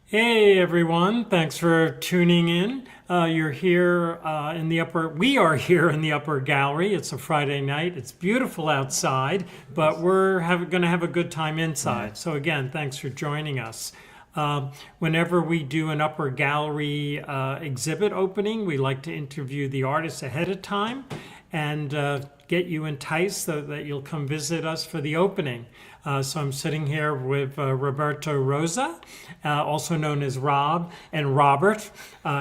Hey everyone, thanks for tuning in. You're here we are here in the upper gallery. It's a Friday night. It's beautiful outside, but we're going to have a good time inside. Yeah. So again, thanks for joining us. Whenever we do an upper gallery exhibit opening, we like to interview the artists ahead of time and get you enticed so that you'll come visit us for the opening. So I'm sitting here with Roberto Rosa, also known as Rob and Robert.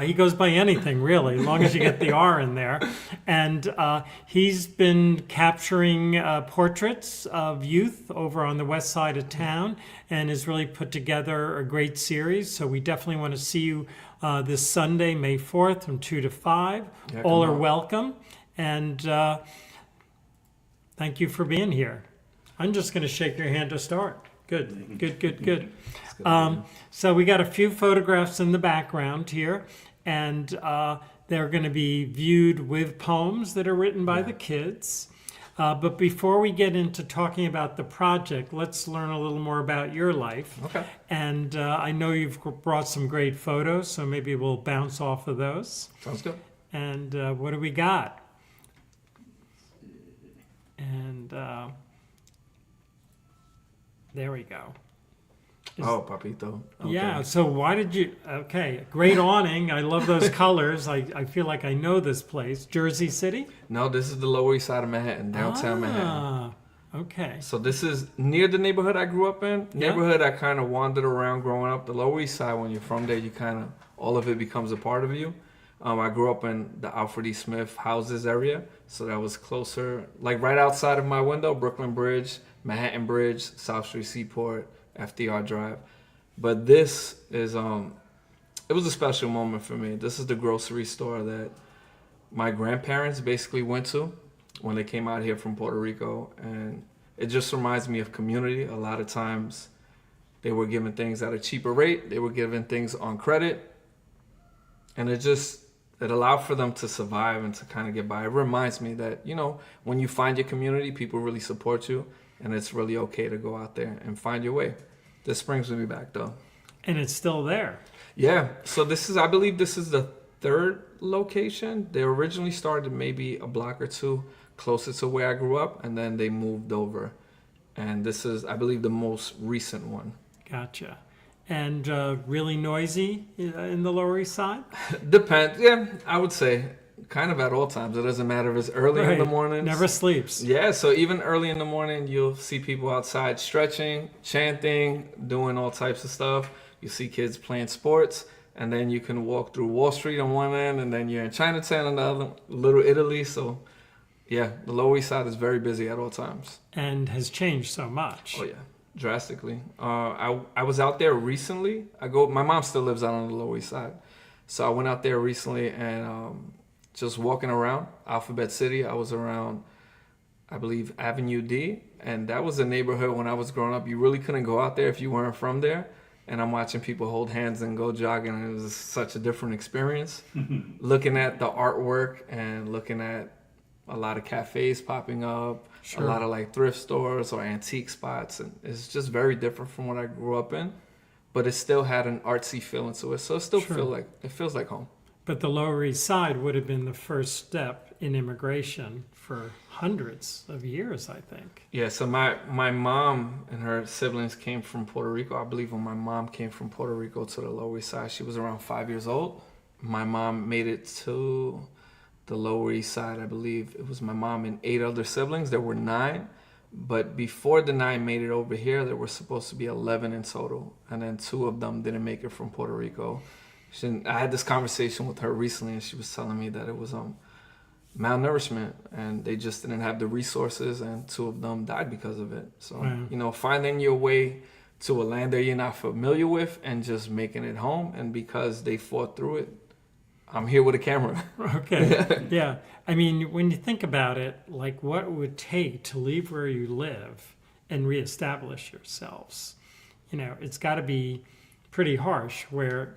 He goes by anything really, as long as you get the R in there. And he's been capturing portraits of youth over on the west side of town and has really put together a great series. So we definitely want to see you this Sunday, May 4th from 2 to 5. Yeah, All come are on. welcome. And thank you for being here. I'm just going to shake your hand to start. Good, good, good, good. It's good. So we got a few photographs in the background here, and they're going to be viewed with poems that are written by the kids. But before we get into talking about the project, let's learn a little more about your life. Okay. And I know you've brought some great photos, so maybe we'll bounce off of those. Sounds good. And what do we got? And there we go. Oh, Papito. Okay. Yeah, so why did you, okay, great awning. I love those colors. I feel like I know this place. Jersey City? No, this is the Lower East Side of Manhattan, downtown Manhattan. Ah, okay. So this is near the neighborhood I grew up in. Yeah. Neighborhood I kind of wandered around growing up. The Lower East Side, when you're from there, you kind of, all of it becomes a part of you. I grew up in the Alfred E. Smith houses area, so that was closer, like right outside of my window, Brooklyn Bridge, Manhattan Bridge, South Street Seaport, FDR Drive. But this is, it was a special moment for me. This is the grocery store that my grandparents basically went to when they came out here from Puerto Rico. And it just reminds me of community. A lot of times they were given things at a cheaper rate. They were given things on credit. And it allowed for them to survive and to kind of get by. It reminds me that, when you find your community, people really support you. And it's really okay to go out there and find your way. This brings me back though. And it's still there. Yeah, so I believe this is the third location. They originally started maybe a block or two closer to where I grew up, and then they moved over. And this is, I believe, the most recent one. Gotcha. And really noisy in the Lower East Side? Depends, yeah, I would say kind of at all times. It doesn't matter if it's early in the Right. morning. Never sleeps. Yeah, so even early in the morning, you'll see people outside stretching, chanting, doing all types of stuff. You see kids playing sports, and then you can walk through Wall Street on one end, and then you're in Chinatown on the other, Little Italy. So, yeah, the Lower East Side is very busy at all times. And has changed so much. Oh yeah, drastically. I was out there recently. My mom still lives out on the Lower East Side, so I went out there recently and just walking around Alphabet City. I was around, I believe, Avenue D, and that was a neighborhood when I was growing up. You really couldn't go out there if you weren't from there. And I'm watching people hold hands and go jogging, and it was such a different experience. Looking at the artwork and looking at a lot of cafes popping up, Sure. a lot of like thrift stores or antique spots, and it's just very different from what I grew up in. But it still had an artsy feeling to it, so it still Sure. feels like home. But the Lower East Side would have been the first step in immigration for hundreds of years, I think. Yeah, so my mom and her siblings came from Puerto Rico. I believe when my mom came from Puerto Rico to the Lower East Side, she was around 5 years old. My mom made it to the Lower East Side. I believe it was my mom and 8 other siblings. There were 9. But before the 9 made it over here, there were supposed to be 11 in total. And then 2 of them didn't make it from Puerto Rico. I had this conversation with her recently, and she was telling me that it was malnourishment, and they just didn't have the resources, and 2 of them died because of it. So, Wow. finding your way to a land that you're not familiar with and just making it home, and because they fought through it, I'm here with a camera. Okay. Yeah. I mean, when you think about it, like what it would take to leave where you live and reestablish yourselves, it's got to be pretty harsh where,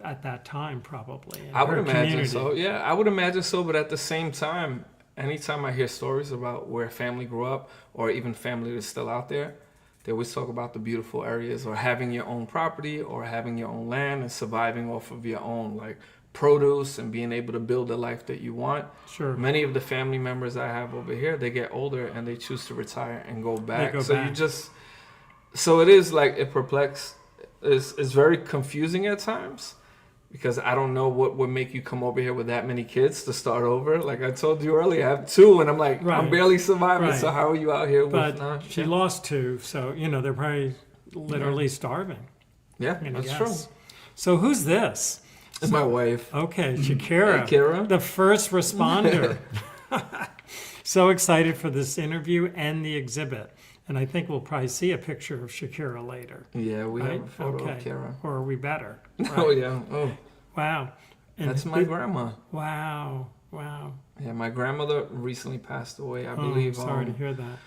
at that time probably. In I would her imagine community. so. Yeah, I would imagine so. But at the same time, anytime I hear stories about where family grew up or even family that's still out there, they always talk about the beautiful areas or having your own property or having your own land and surviving off of your own like produce and being able to build the life that you want. Sure. Many of the family members I have over here, they get older and they choose to retire and go back. So it is like it's very confusing at times because I don't know what would make you come over here with that many kids to start over. Like I told you earlier, I have 2 and I'm like, I'm barely surviving. Right. So how are you out here with she lost 2, so they're probably literally starving. Yeah, that's true. So who's this? It's my wife. Okay, Shakira. Hey, Kira. The first responder. So excited for this interview and the exhibit. And I think we'll probably see a picture of Shakira later. Yeah, we have a photo of Kira. Or are we better? Right? Oh, yeah. Oh. Wow. And that's my grandma. Wow. Yeah, my grandmother recently passed away, I believe. Sorry to hear that.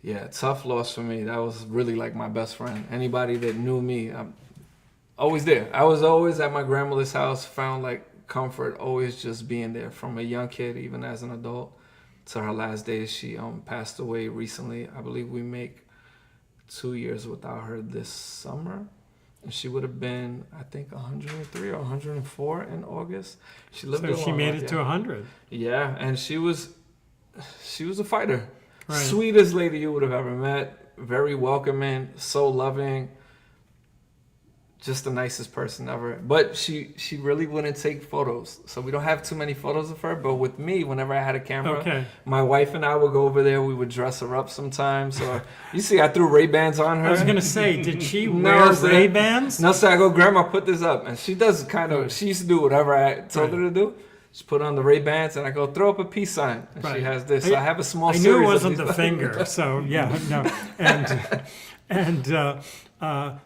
Yeah, tough loss for me. That was really like my best friend. Anybody that knew me, I'm always there. I was always at my grandmother's house, found like comfort, always just being there from a young kid, even as an adult. To her last days, she passed away recently. I believe we make 2 years without her this summer. And she would have been, I think, 103 or 104 in August. She lived so she made it to 100. Yeah, and she was a fighter. Right. Sweetest lady you would have ever met. Very welcoming, so loving. Just the nicest person ever. But she really wouldn't take photos. So we don't have too many photos of her. But with me, whenever I had a camera, my wife and I would go over there. We would dress her up sometimes. So you see, I threw Ray-Bans on her. I was going to say, did she wear Ray-Bans? No, so I go, Grandma, put this up. And she does she used to do whatever I told her to do. She put on the Ray-Bans and I go, throw up a peace sign. And she has this. So I have a small series. I knew it wasn't the finger. So yeah, no. And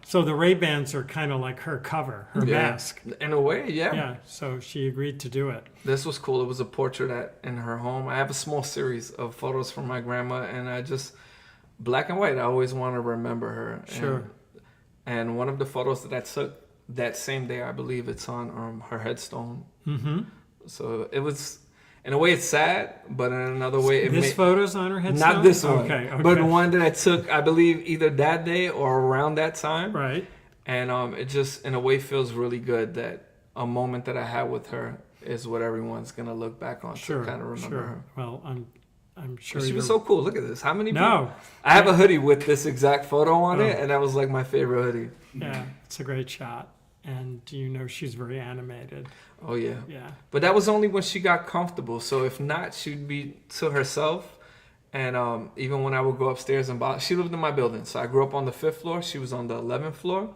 so the Ray-Bans are kind of like her cover, her mask. In a way, yeah. Yeah, so she agreed to do it. This was cool. It was a portrait in her home. I have a small series of photos from my grandma, and I just, black and white, I always want to remember her. Sure. And one of the photos that I took that same day, I believe it's on her headstone. Mm-hmm. So it was... In a way, it's sad, but in another way, this photo's on her headstone? Not this one, okay. But one that I took, I believe, either that day or around that time. Right. And it just, in a way, feels really good that a moment that I had with her is what everyone's gonna look back on to kind of remember her. Well, I'm sure she was so cool. Look at this. How many? No. I have a hoodie with this exact photo on it, and that was like my favorite hoodie. Yeah, it's a great shot, and she's very animated. Oh, yeah. Yeah. But that was only when she got comfortable. So if not, she'd be to herself. And even when I would go upstairs and she lived in my building. So I grew up on the 5th floor. She was on the 11th floor.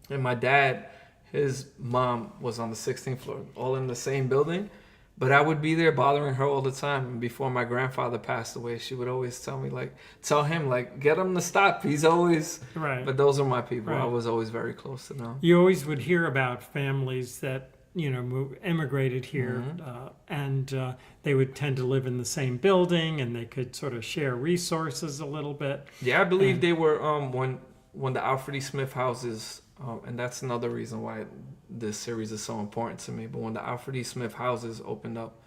And my dad, his mom was on the 16th floor, all in the same building. But I would be there bothering her all the time. And before my grandfather passed away, she would always tell him, get him to stop. He's always... Right. But those are my people. Right. I was always very close to them. You always would hear about families that immigrated here, and they would tend to live in the same building, and they could sort of share resources a little bit. Yeah, I believe they were when the Alfred E. Smith houses, and that's another reason why this series is so important to me. But when the Alfred E. Smith houses opened up,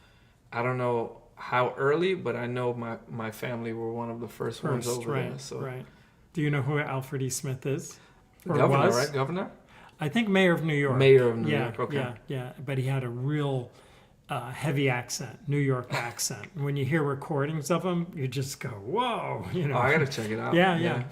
I don't know how early, but I know my family were one of the first ones over there. So. Right. Do you know who Alfred E. Smith is? Or Governor, was? Right? Governor. I think Mayor of New York. Mayor of New York, okay. Yeah, but he had a real heavy accent, New York accent. When you hear recordings of him, you just go, whoa, Oh, I gotta check it out. Yeah.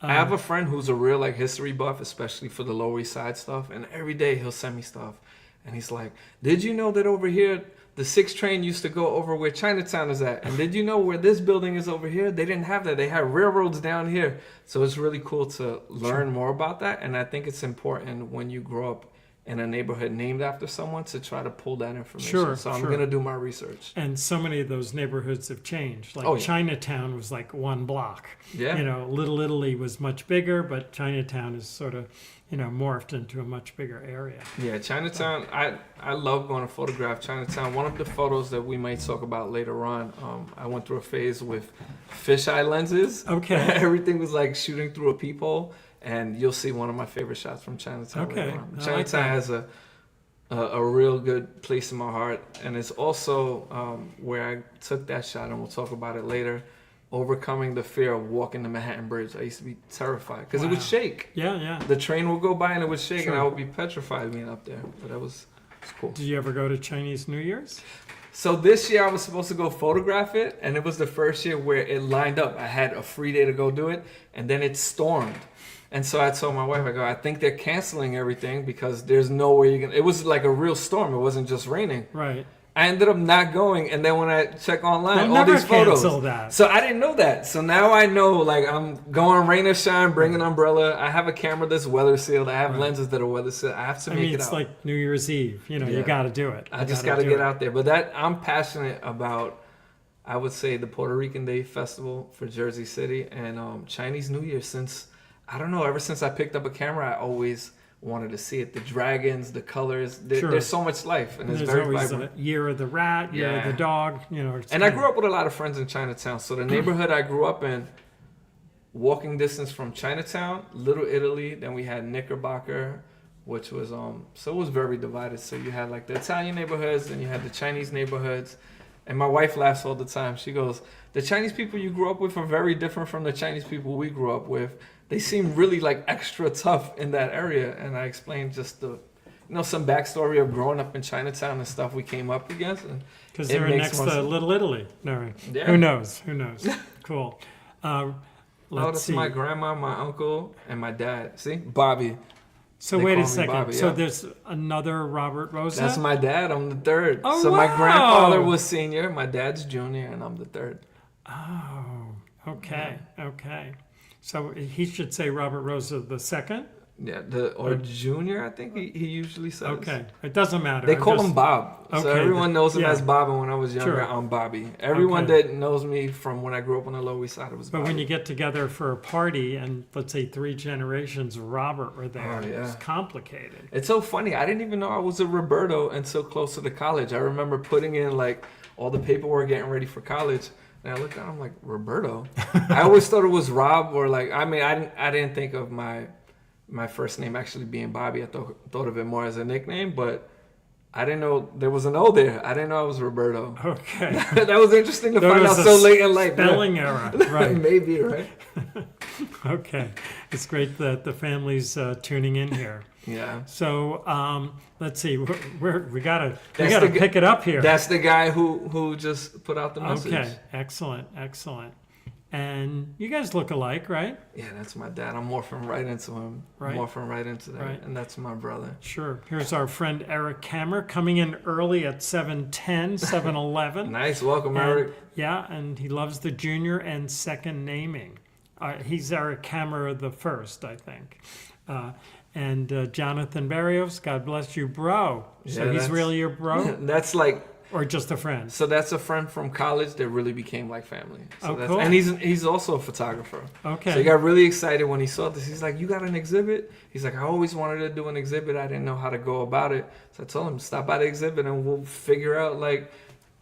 I have a friend who's a real history buff, especially for the Lower East Side stuff, and every day he'll send me stuff. And he's like, did you know that over here, the 6 train used to go over where Chinatown is at? And did you know where this building is over here? They didn't have that. They had railroads down here. So it's really cool to learn more about that. And I think it's important when you grow up in a neighborhood named after someone to try to pull that information. So I'm going to do my research. And so many of those neighborhoods have changed. Like Chinatown was like 1 block. Yeah. Little Italy was much bigger, but Chinatown is sort of, morphed into a much bigger area. Yeah, Chinatown, I love going to photograph Chinatown. One of the photos that we might talk about later on, I went through a phase with fisheye lenses. Okay. Everything was like shooting through a peephole, and you'll see one of my favorite shots from Chinatown later on. Chinatown has a real good place in my heart, and it's also where I took that shot, and we'll talk about it later. overcoming the fear of walking the Manhattan Bridge. I used to be terrified because it would Wow. shake. Yeah, yeah. The train would go by and it would shake, Sure. and I would be petrified being up there. But that was cool. Did you ever go to Chinese New Year's? So this year I was supposed to go photograph it, and it was the first year where it lined up. I had a free day to go do it, and then it stormed. And so I told my wife, I go, I think they're canceling everything because there's no way you can. It was like a real storm. It wasn't just raining. Right. I ended up not going, and then when I check online, They'll all never these photos. cancel that. So I didn't know that. So now I know, like, I'm going rain or shine, bring an umbrella. I have a camera that's weather sealed. I have Right. lenses that are weather sealed. I have to I make mean, it it's out. like New Year's Eve. You know, you Yeah. got to do it. I You just gotta got to do get it. out there. But that I'm passionate about. I would say the Puerto Rican Day Festival for Jersey City and Chinese New Year. Since I don't know, ever since I picked up a camera, I always wanted to see it. The dragons, the colors. Sure. There's so much life, and And it's there's very always vibrant. a year of the rat, year of the Yeah. dog. You know. And I grew up with a lot of friends in Chinatown. So the neighborhood I grew up in, walking distance from Chinatown, Little Italy, then we had Knickerbocker, which was so it was very divided. So you had like the Italian neighborhoods, then you had the Chinese neighborhoods. And my wife laughs all the time. She goes, "The Chinese people you grew up with are very different from the Chinese people we grew up with. They seem really like extra tough in that area." And I explained just the some backstory of growing up in Chinatown and stuff we came up against. Because it they're makes next more to sense. Little Italy. No, Yeah. who knows? Who knows? Cool. Oh, Let's that's see. my grandma, my uncle, and my dad. See? Bobby. So They wait call a me second. Bobby, So yeah. there's another Robert Rosa? That's my dad. I'm the third. Oh, so my wow. grandfather was senior, my dad's junior, and I'm the third. Oh, okay, okay. So he should say Robert Rosa the second? Yeah, or junior, I think he usually says. Okay, it doesn't matter. They I'm call just- him Bob. So Okay, everyone knows him yeah. as Bob, and when I was younger, Sure. I'm Bobby. Everyone Okay. that knows me from when I grew up on the Lower East Side, it was But Bobby. when you get together for a party and let's say 3 generations of Robert were there, Oh, yeah. it's complicated. It's so funny. I didn't even know I was a Roberto until closer to college. I remember putting in like all the paperwork, getting ready for college, and I looked down. I'm like, Roberto. I always thought it was Rob, or like I didn't think of my first name actually being Bobby. I thought of it more as a nickname, but I didn't know there was an O there. I didn't know I was Roberto. Okay. That was interesting to There find was out a so late in life. Spelling error, right. Maybe, right? Okay. It's great that the family's tuning in here. Yeah. So let's see. We gotta That's the g- pick it up here. That's the guy who just put out the message. Okay. Excellent. Excellent. And you guys look alike, right? Yeah, that's my dad. I'm morphing right into him. Right. Morphing right into that. Right. And that's my brother. Sure. Here's our friend Eric Kammer coming in early at 7:10, 7:11. Nice. Welcome, And- Eric. Yeah, and he loves the junior and second naming. He's Eric Kammer the first, I think. And Jonathan Barrios, God bless you, bro. So Yeah, he's that's- really your bro, That's like, or just a friend? so that's a friend from college that really became like family. So Oh, that's, cool. And he's also a photographer. Okay. So he got really excited when he saw this. He's like, "You got an exhibit?" He's like, "I always wanted to do an exhibit. I didn't know how to go about it." So I told him, "Stop by the exhibit and we'll figure out like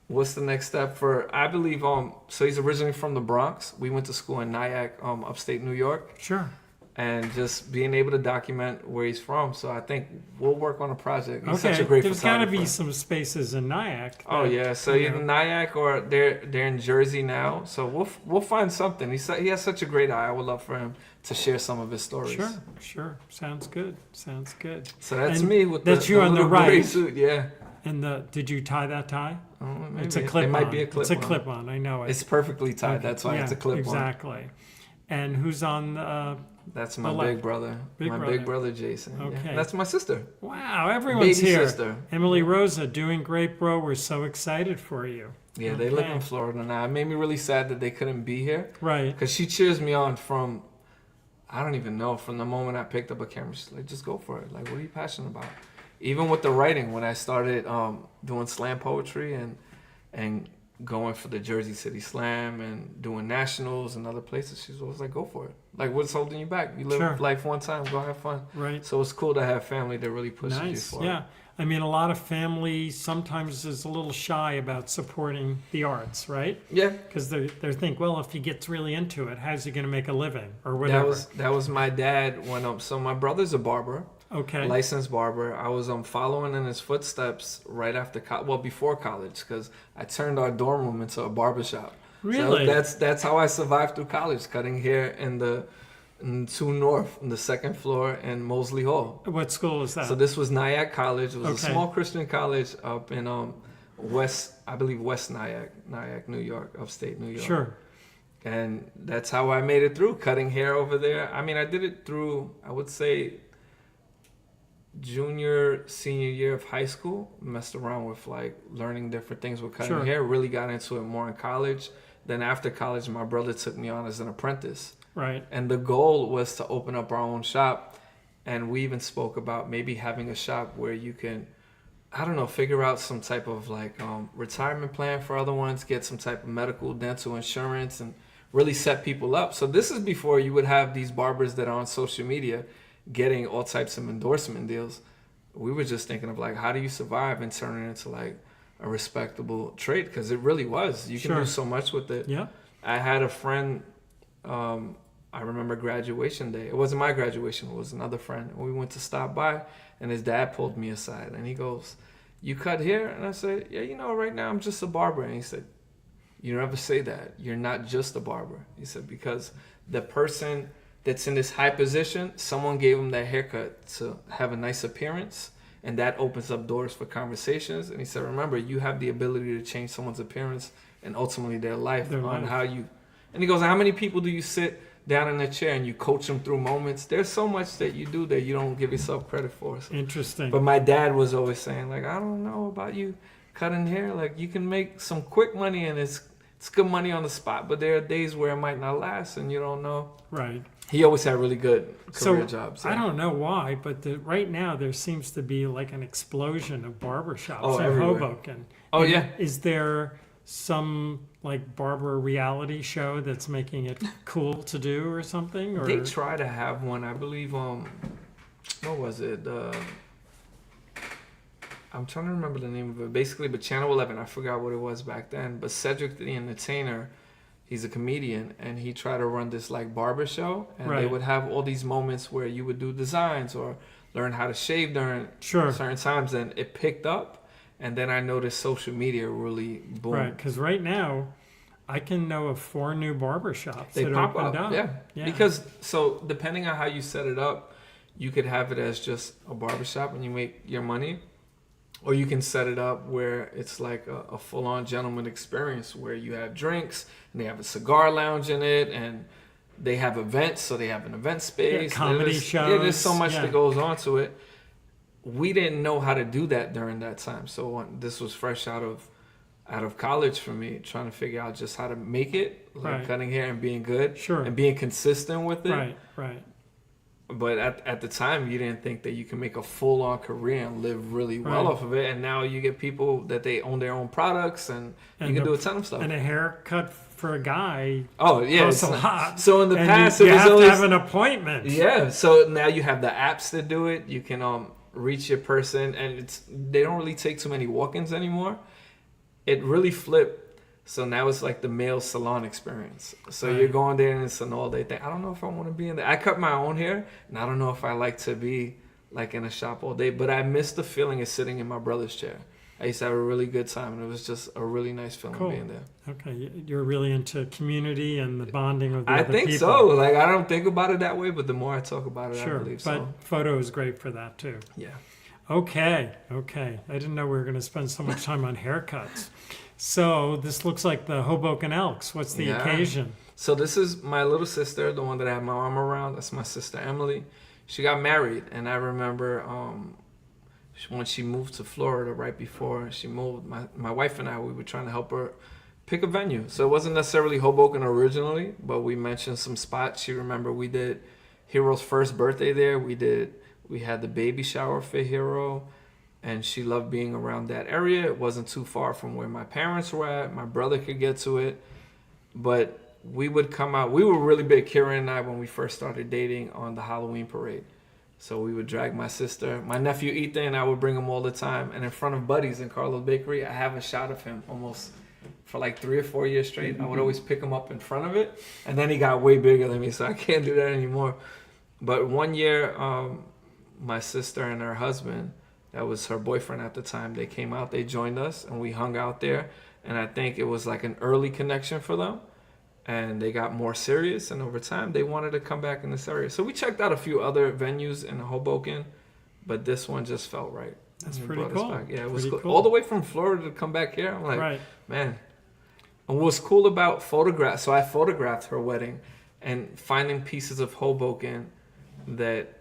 what's the next step for." I believe so he's originally from the Bronx. We went to school in Nyack, upstate New York, Sure. and just being able to document where he's from. So I think we'll work on a project. He's Okay. such a great There's got to photographer. be some spaces in Nyack. Oh that, yeah, so you either know. Nyack or they're in Jersey now. So we'll find something. He has such a great eye. I would love for him to share some of his stories. Sure. Sure. Sounds good. Sounds good. So that's And me with that's you on the little gray right. suit. Yeah. And did you tie that tie? Oh, maybe. It's a clip It on. might be a clip. It's a clip on. I know it. It's perfectly tied. Okay. That's why it's a Yeah, clip on. Exactly. And who's on? That's my The left. big brother. Big my brother. big brother Jason. Yeah. Okay. That's my sister. Wow, everyone's Baby here. sister. Emily Rosa, doing great, bro. We're so excited for you. Yeah, they live Okay. in Florida now. It made me really sad that they couldn't be here. Right. Because she cheers me on from, I don't even know, from the moment I picked up a camera. She's like, just go for it. Like, what are you passionate about? Even with the writing, when I started doing slam poetry and going for the Jersey City Slam and doing nationals and other places, she's always like, go for it. Like, what's holding you back? You live Sure. life one time, go have fun. Right. So it's cool to have family that really pushes you Nice. for Yeah. it. I mean, a lot of family sometimes is a little shy about supporting the arts, right? Yeah. Because they think, well, if he gets really into it, how's he going to make a living or whatever? That was my dad when so my brother's a barber. Okay. Licensed barber. I was following in his footsteps right after before college, because I turned our dorm room into a barber shop. Really? So that's how I survived through college, cutting hair in 2 North, on the second floor in Mosley Hall. What school is that? So this was Nyack College. It was a Okay. small Christian college up in I believe West Nyack, New York, upstate New York. Sure. And that's how I made it through, cutting hair over there. I mean, I did it through, I would say, junior, senior year of high school. Messed around with like learning different things with cutting Sure. hair. Really got into it more in college. Then after college, my brother took me on as an apprentice. Right. And the goal was to open up our own shop. And we even spoke about maybe having a shop where you can, I don't know, figure out some type of like retirement plan for other ones, get some type of medical, dental insurance, and really set people up. So this is before you would have these barbers that are on social media getting all types of endorsement deals. We were just thinking of like, how do you survive and turn it into like a respectable trade? Because it really was. You can Sure. do so much with it. Yeah. I had a friend, I remember graduation day. It wasn't my graduation, it was another friend. We went to stop by, and his dad pulled me aside, and he goes, "You cut hair?" And I said, "Yeah, you know, right now I'm just a barber." And he said, "You never say that. You're not just a barber." He said, "Because the person that's in this high position, someone gave him that haircut to have a nice appearance, and that opens up doors for conversations." And he said, "Remember, you have the ability to change someone's appearance and ultimately their life on how you..." And he goes, "How many people do you sit down in a chair and you coach them through moments? There's so much that you do that you don't give yourself credit for." So, Interesting. but my dad was always saying, like, "I don't know about you cutting hair. Like, you can make some quick money, and it's good money on the spot, but there are days where it might not last, and you don't know." Right. He always had really good career So jobs. I don't know why, but right now there seems to be like an explosion of barbershops in everywhere. Hoboken. Oh, And yeah. Is there some like barber reality show that's making it cool to do or something? Or They try to have one, I believe. What was it? I'm trying to remember the name of it. Basically, but Channel 11, I forgot what it was back then. But Cedric the Entertainer, he's a comedian, and he tried to run this like barber show, and they Right. would have all these moments where you would do designs or learn how to shave during Sure. certain times, and it picked up. And then I noticed social media really boomed. Right, because right now I can know of 4 new barbershops They that pop opened up, up. yeah. Because so depending on how you set it up, you could have it as just a barbershop and you make your money, or you can set it up where it's like a full-on gentleman experience where you have drinks and they have a cigar lounge in it, and they have events, so they have an event space. comedy there's shows, so much yeah. that goes on to it. We didn't know how to do that during that time, so this was fresh out of college for me, trying to figure out just how to make it, like Right. cutting hair and being good, Sure. and being consistent with it. Right. But at the time, you didn't think that you can make a full-on career and live really well Right. off of it. And now you get people that they own their own products, and you can do a ton of stuff. And a haircut for a guy Oh yeah, costs a it's- lot. So in the And past, you it was have always to have an appointment. yeah. So now you have the apps that do it. You can reach your person, and they don't really take too many walk-ins anymore. It really flipped. So now it's like the male salon experience. So Right. you're going there and it's an all-day thing. I don't know if I want to be in there. I cut my own hair, and I don't know if I like to be like in a shop all day. But I miss the feeling of sitting in my brother's chair. I used to have a really good time, and it was just a really nice feeling Cool. being there. Okay, you're really into community and the bonding with the I other think people. so. Like, I don't think about it that way, but the more I talk about it, I Sure, believe but so. photo is great for that too. Yeah. Okay. I didn't know we were going to spend so much time on haircuts. So this looks like the Hoboken Elks. What's the Yeah. occasion? So this is my little sister, the one that I have my arm around. That's my sister Emily. She got married, and I remember when she moved to Florida right before she moved, my wife and I, we were trying to help her pick a venue. So it wasn't necessarily Hoboken originally, but we mentioned some spots. She remembered we did Hero's first birthday there. We had the baby shower for Hero, and she loved being around that area. It wasn't too far from where my parents were at. My brother could get to it. But we would come out. We were really big, Kira and I, when we first started dating, on the Halloween parade. So we would drag my sister, my nephew Ethan, I would bring him all the time. And in front of Buddy's in Carlos Bakery, I have a shot of him almost for like 3 or 4 years straight. I would always pick him up in front of it. And then he got way bigger than me, so I can't do that anymore. But one year, my sister and her husband, that was her boyfriend at the time, they came out, they joined us, and we hung out there. And I think it was like an early connection for them. And they got more serious. And over time, they wanted to come back in this area. So we checked out a few other venues in Hoboken, but this one just felt right. That's And it pretty brought us cool. back. Yeah, it was Pretty cool. cool. All the way from Florida to come back here. I'm like, Right. man. And what's cool about photographs, so I photographed her wedding and finding pieces of Hoboken that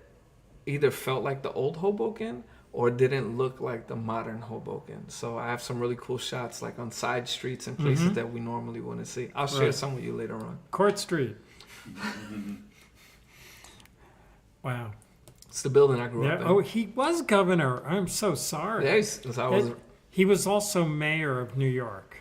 either felt like the old Hoboken or didn't look like the modern Hoboken. So I have some really cool shots like on side streets and places that we normally wouldn't see. I'll share Right. some with you later on. Court Street. Wow. It's the building I grew Yeah. up in. Oh, he was governor. I'm so sorry. Yeah, so I was, He was also mayor of New York.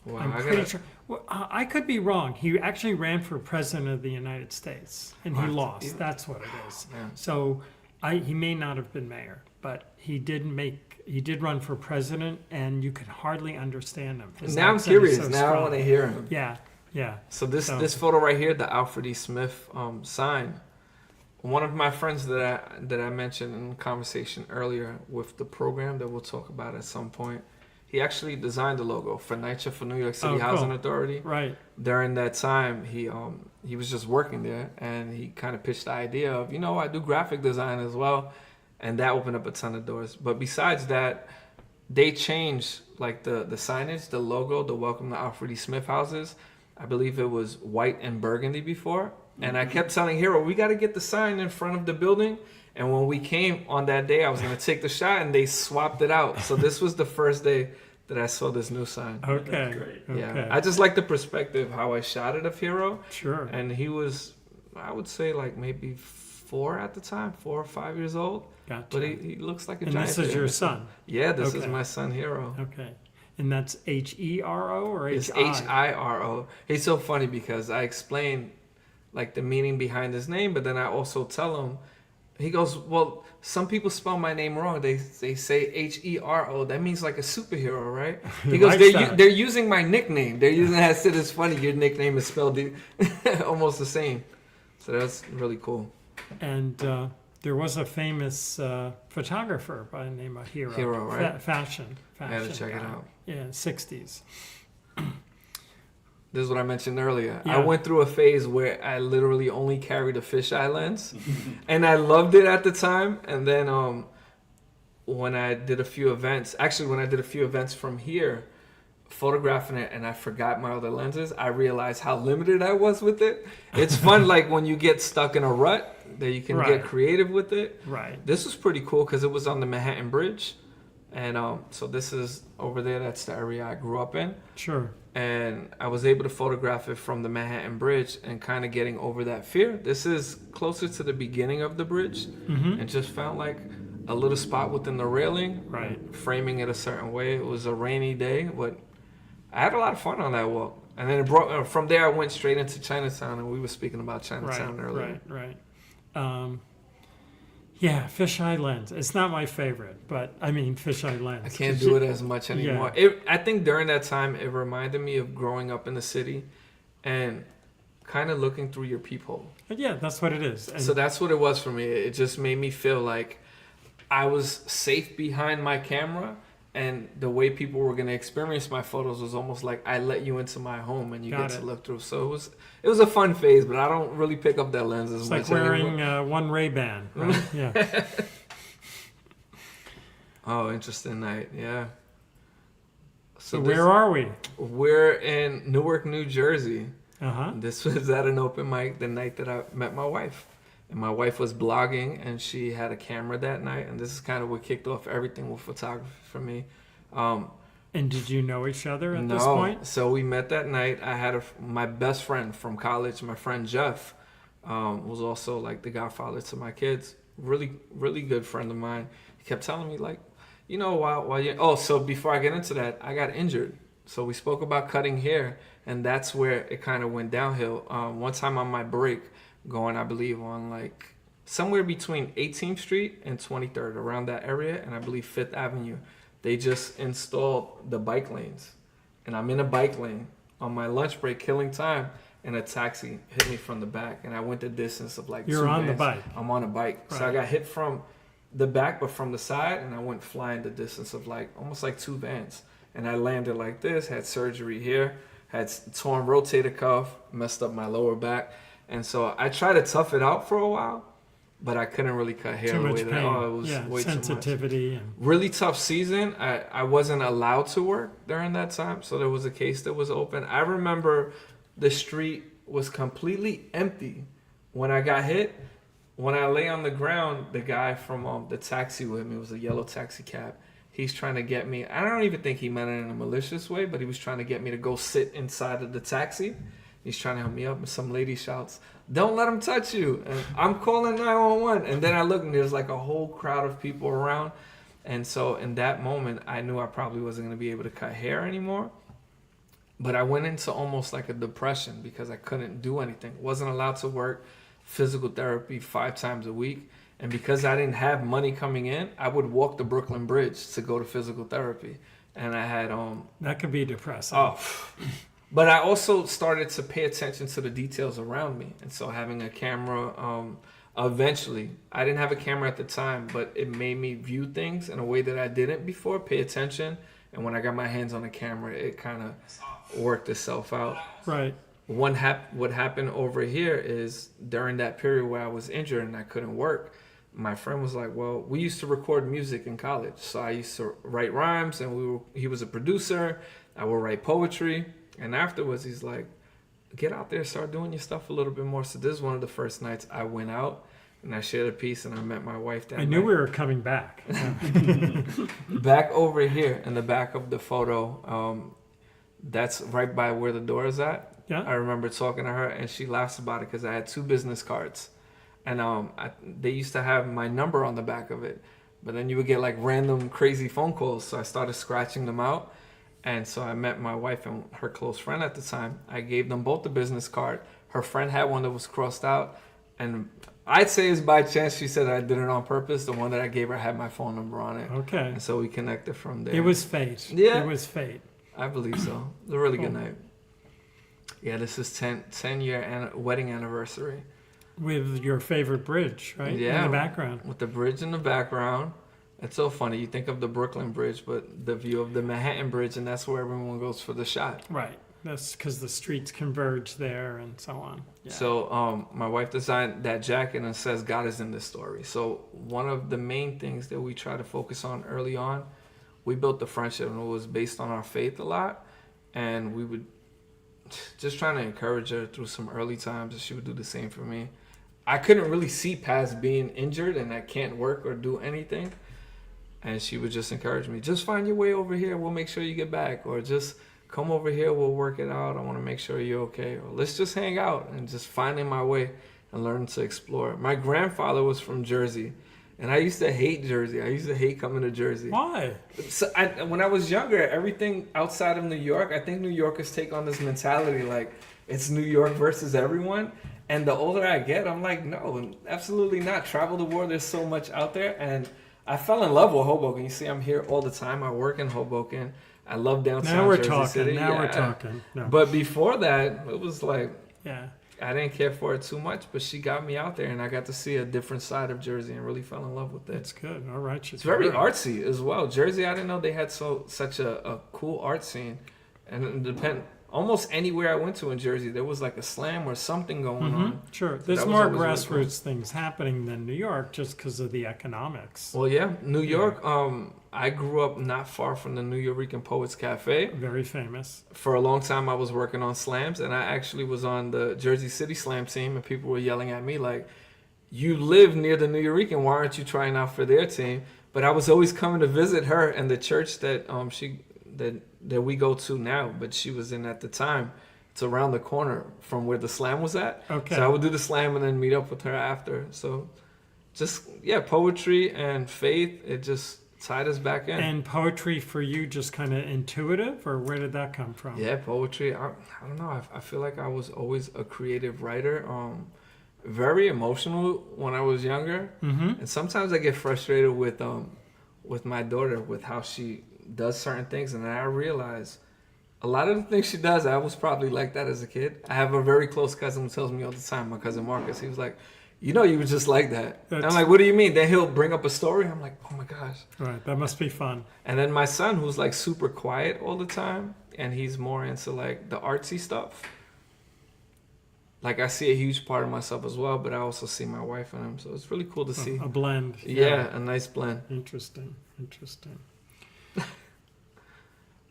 wow, I'm I pretty gotta, sure. Well, I could be wrong. He actually ran for president of the United States, and he What? lost. That's what it is. man. So he may not have been mayor, but he did run for president, and you could hardly understand him. His Now I'm accent is curious. so Now I strong. want to hear him. Yeah, yeah. So this So- this photo right here, the Alfred E. Smith sign. One of my friends that I mentioned in conversation earlier with the program that we'll talk about at some point, he actually designed the logo for NYCHA for New York City Oh, cool. Housing Authority. Right. During that time, he was just working there, and he kind of pitched the idea of, I do graphic design as well, and that opened up a ton of doors. But besides that, they changed like the signage, the logo, the Welcome to Alfred E. Smith houses. I believe it was white and burgundy before. And I kept telling Hero, we got to get the sign in front of the building. And when we came on that day, I was going to take the shot, and they swapped it out. So this was the first day that I saw this new sign. Okay. great. Okay. Yeah, I just like the perspective, how I shot it of Hero. Sure. And he was, I would say, like maybe 4 at the time, 4 or 5 years old. Gotcha. But he looks like a And giant. this is kid. your son. Yeah, this is Okay. my son, Hero. Okay. And that's Hero or It's Hi? Hiro. He's so funny because I explain like the meaning behind his name, but then I also tell him, he goes, well, some people spell my name wrong. They say Hero. That means like a superhero, right? He goes, likes that. they're using my nickname. They're using that. I said, it's funny. Your nickname is spelled almost the same. So that's really cool. And there was a famous photographer by the name of Hero. Hero, right? Fashion. I had to check it guy. out. Yeah, 60s. This is what I mentioned earlier. Yeah. I went through a phase where I literally only carried a fisheye lens, and I loved it at the time. And then when I did a few events, from here, photographing it, and I forgot my other lenses, I realized how limited I was with it. It's fun, like when you get stuck in a rut, that you can Right. get creative with it. Right. This was pretty cool because it was on the Manhattan Bridge, and so this is over there. That's the area I grew up in. Sure. And I was able to photograph it from the Manhattan Bridge and kind of getting over that fear. This is closer to the beginning of the bridge, and just found like a little spot within the railing, Right. framing it a certain way. It was a rainy day, but I had a lot of fun on that walk. And then it brought from there. I went straight into Chinatown, and we were speaking about Chinatown earlier. Right. Yeah, fisheye lens. It's not my favorite, but I mean fisheye lens. I can't do it as much anymore. I think during that time, it reminded me of growing up in the city, and kind of looking through your peephole. Yeah, that's what it is. And So that's what it was for me. It just made me feel like I was safe behind my camera, and the way people were going to experience my photos was almost like I let you into my home and you Got get it. to look through. So it was a fun phase, but I don't really pick up that lens as it's much like wearing anymore. one Ray-Ban. Right? Yeah. Oh, interesting night. Yeah. So where are we? We're in Newark, New Jersey. Uh-huh. This was at an open mic the night that I met my wife. And my wife was blogging, and she had a camera that night. And this is kind of what kicked off everything with photography for me. And did you know each other at No. this point? So we met that night. I had my best friend from college, my friend Jeff, was also like the godfather to my kids. Really, really good friend of mine. He kept telling me like, while you. Oh, so before I get into that, I got injured. So we spoke about cutting hair, and that's where it kind of went downhill. One time on my break, going, I believe, on like somewhere between 18th Street and 23rd, around that area, and I believe 5th Avenue, they just installed the bike lanes. And I'm in a bike lane on my lunch break, killing time, and a taxi hit me from the back, and I went the distance of like You're 2 on the vans. bike. I'm on a bike. So I Right. got hit from the back, but from the side, and I went flying the distance of like almost like 2 vans. and I landed like this, had surgery here, had torn rotator cuff, messed up my lower back. And so I tried to tough it out for a while, but I couldn't really cut hair Too the much way that, pain. it was Yeah, way too much. sensitivity. And Really tough season. I wasn't allowed to work during that time, so there was a case that was open. I remember the street was completely empty when I got hit. When I lay on the ground, the guy from the taxi with me, it was a yellow taxi cab. He's trying to get me. I don't even think he meant it in a malicious way, but he was trying to get me to go sit inside of the taxi. He's trying to help me up, and some lady shouts, "Don't let him touch you!" And I'm calling 911. And then I look, and there's like a whole crowd of people around. And so in that moment, I knew I probably wasn't going to be able to cut hair anymore. But I went into almost like a depression because I couldn't do anything. Wasn't allowed to work. Physical therapy 5 times a week. And because I didn't have money coming in, I would walk the Brooklyn Bridge to go to physical therapy. And I had that could be depressing. But I also started to pay attention to the details around me. And so having a camera, eventually, I didn't have a camera at the time, but it made me view things in a way that I didn't before, pay attention. And when I got my hands on the camera, it kind of worked itself out. Right. What happened over here is during that period where I was injured and I couldn't work, my friend was like, well, we used to record music in college. So I used to write rhymes, and he was a producer. I would write poetry. And afterwards, he's like, get out there, start doing your stuff a little bit more. So this is one of the first nights I went out and I shared a piece, and I met my wife that I knew we were coming back. Back over here in the back of the photo, that's right by where the door is at. Yeah. I remember talking to her, and she laughs about it because I had 2 business cards. And they used to have my number on the back of it. But then you would get like random crazy phone calls. So I started scratching them out. And so I met my wife and her close friend at the time. I gave them both the business card. Her friend had one that was crossed out. And I'd say it's by chance she said I did it on purpose. The one that I gave her had my phone number on it. Okay. And so we connected from there. It was fate. Yeah. It was fate. I believe so. It was a really good night. Yeah, this is 10-year wedding anniversary. With your favorite bridge, right? Yeah. In the background. With the bridge in the background. It's so funny. You think of the Brooklyn Bridge, but the view of the Manhattan Bridge, and that's where everyone goes for the shot. Right. That's because the streets converge there and so on. Yeah. So my wife designed that jacket and says God is in this story. So one of the main things that we try to focus on early on, we built the friendship, and it was based on our faith a lot. And we would just trying to encourage her through some early times, and she would do the same for me. I couldn't really see past being injured and I can't work or do anything. And she would just encourage me, just find your way over here, we'll make sure you get back. Or just come over here, we'll work it out, I want to make sure you're okay. Or let's just hang out, and just finding my way and learning to explore. My grandfather was from Jersey, and I used to hate Jersey. I used to hate coming to Jersey. Why? So when I was younger, everything outside of New York, I think New Yorkers take on this mentality like it's New York versus everyone. And the older I get, I'm like, no, absolutely not. Travel the world, there's so much out there. And I fell in love with Hoboken. You see, I'm here all the time. I work in Hoboken. I love downtown Now we're Jersey talking. City. Now we're talking. No. But before that, it was like, yeah. I didn't care for it too much, but she got me out there, and I got to see a different side of Jersey and really fell in love with it. That's good. All right. It's very artsy as well. Jersey, I didn't know they had such a cool art scene. And almost anywhere I went to in Jersey, there was like a slam or something going on. Sure. So There's that was more always grassroots really cool. things happening than New York just because of the economics. Well, yeah. New York, I grew up not far from the New Yorican Poets Cafe. Very famous. For a long time, I was working on slams, and I actually was on the Jersey City Slam team, and people were yelling at me like, you live near the New Yorican, why aren't you trying out for their team? But I was always coming to visit her and the church that that we go to now, but she was in at the time. It's around the corner from where the slam was at. Okay. So I would do the slam and then meet up with her after. So just, poetry and faith, it just tied us back in. And poetry for you just kind of intuitive, or where did that come from? Yeah, poetry. I don't know. I feel like I was always a creative writer. Very emotional when I was younger. Mm-hmm. And sometimes I get frustrated with my daughter, with how she does certain things. And then I realize a lot of the things she does, I was probably like that as a kid. I have a very close cousin who tells me all the time, my cousin Marcus, he was like, You would just like that. And I'm That's- like, what do you mean? Then he'll bring up a story. I'm like, oh my gosh. Right, that must be fun. And then my son, who's like super quiet all the time, and he's more into like the artsy stuff. Like I see a huge part of myself as well, but I also see my wife in him. So it's really cool to see. A blend. Yeah, a nice blend. Interesting.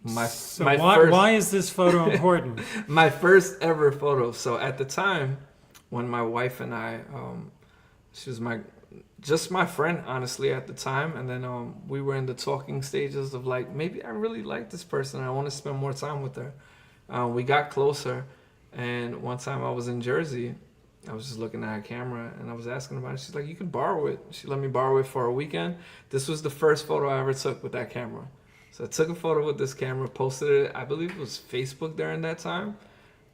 My Why, why is this photo important? my first ever photo. So at the time, when my wife and I, she was just my friend, honestly, at the time, and then we were in the talking stages of like, maybe I really like this person. I want to spend more time with her. We got closer, and one time I was in Jersey. I was just looking at her camera, and I was asking about it. She's like, you can borrow it. She let me borrow it for a weekend. This was the first photo I ever took with that camera. So I took a photo with this camera, posted it, I believe it was Facebook during that time.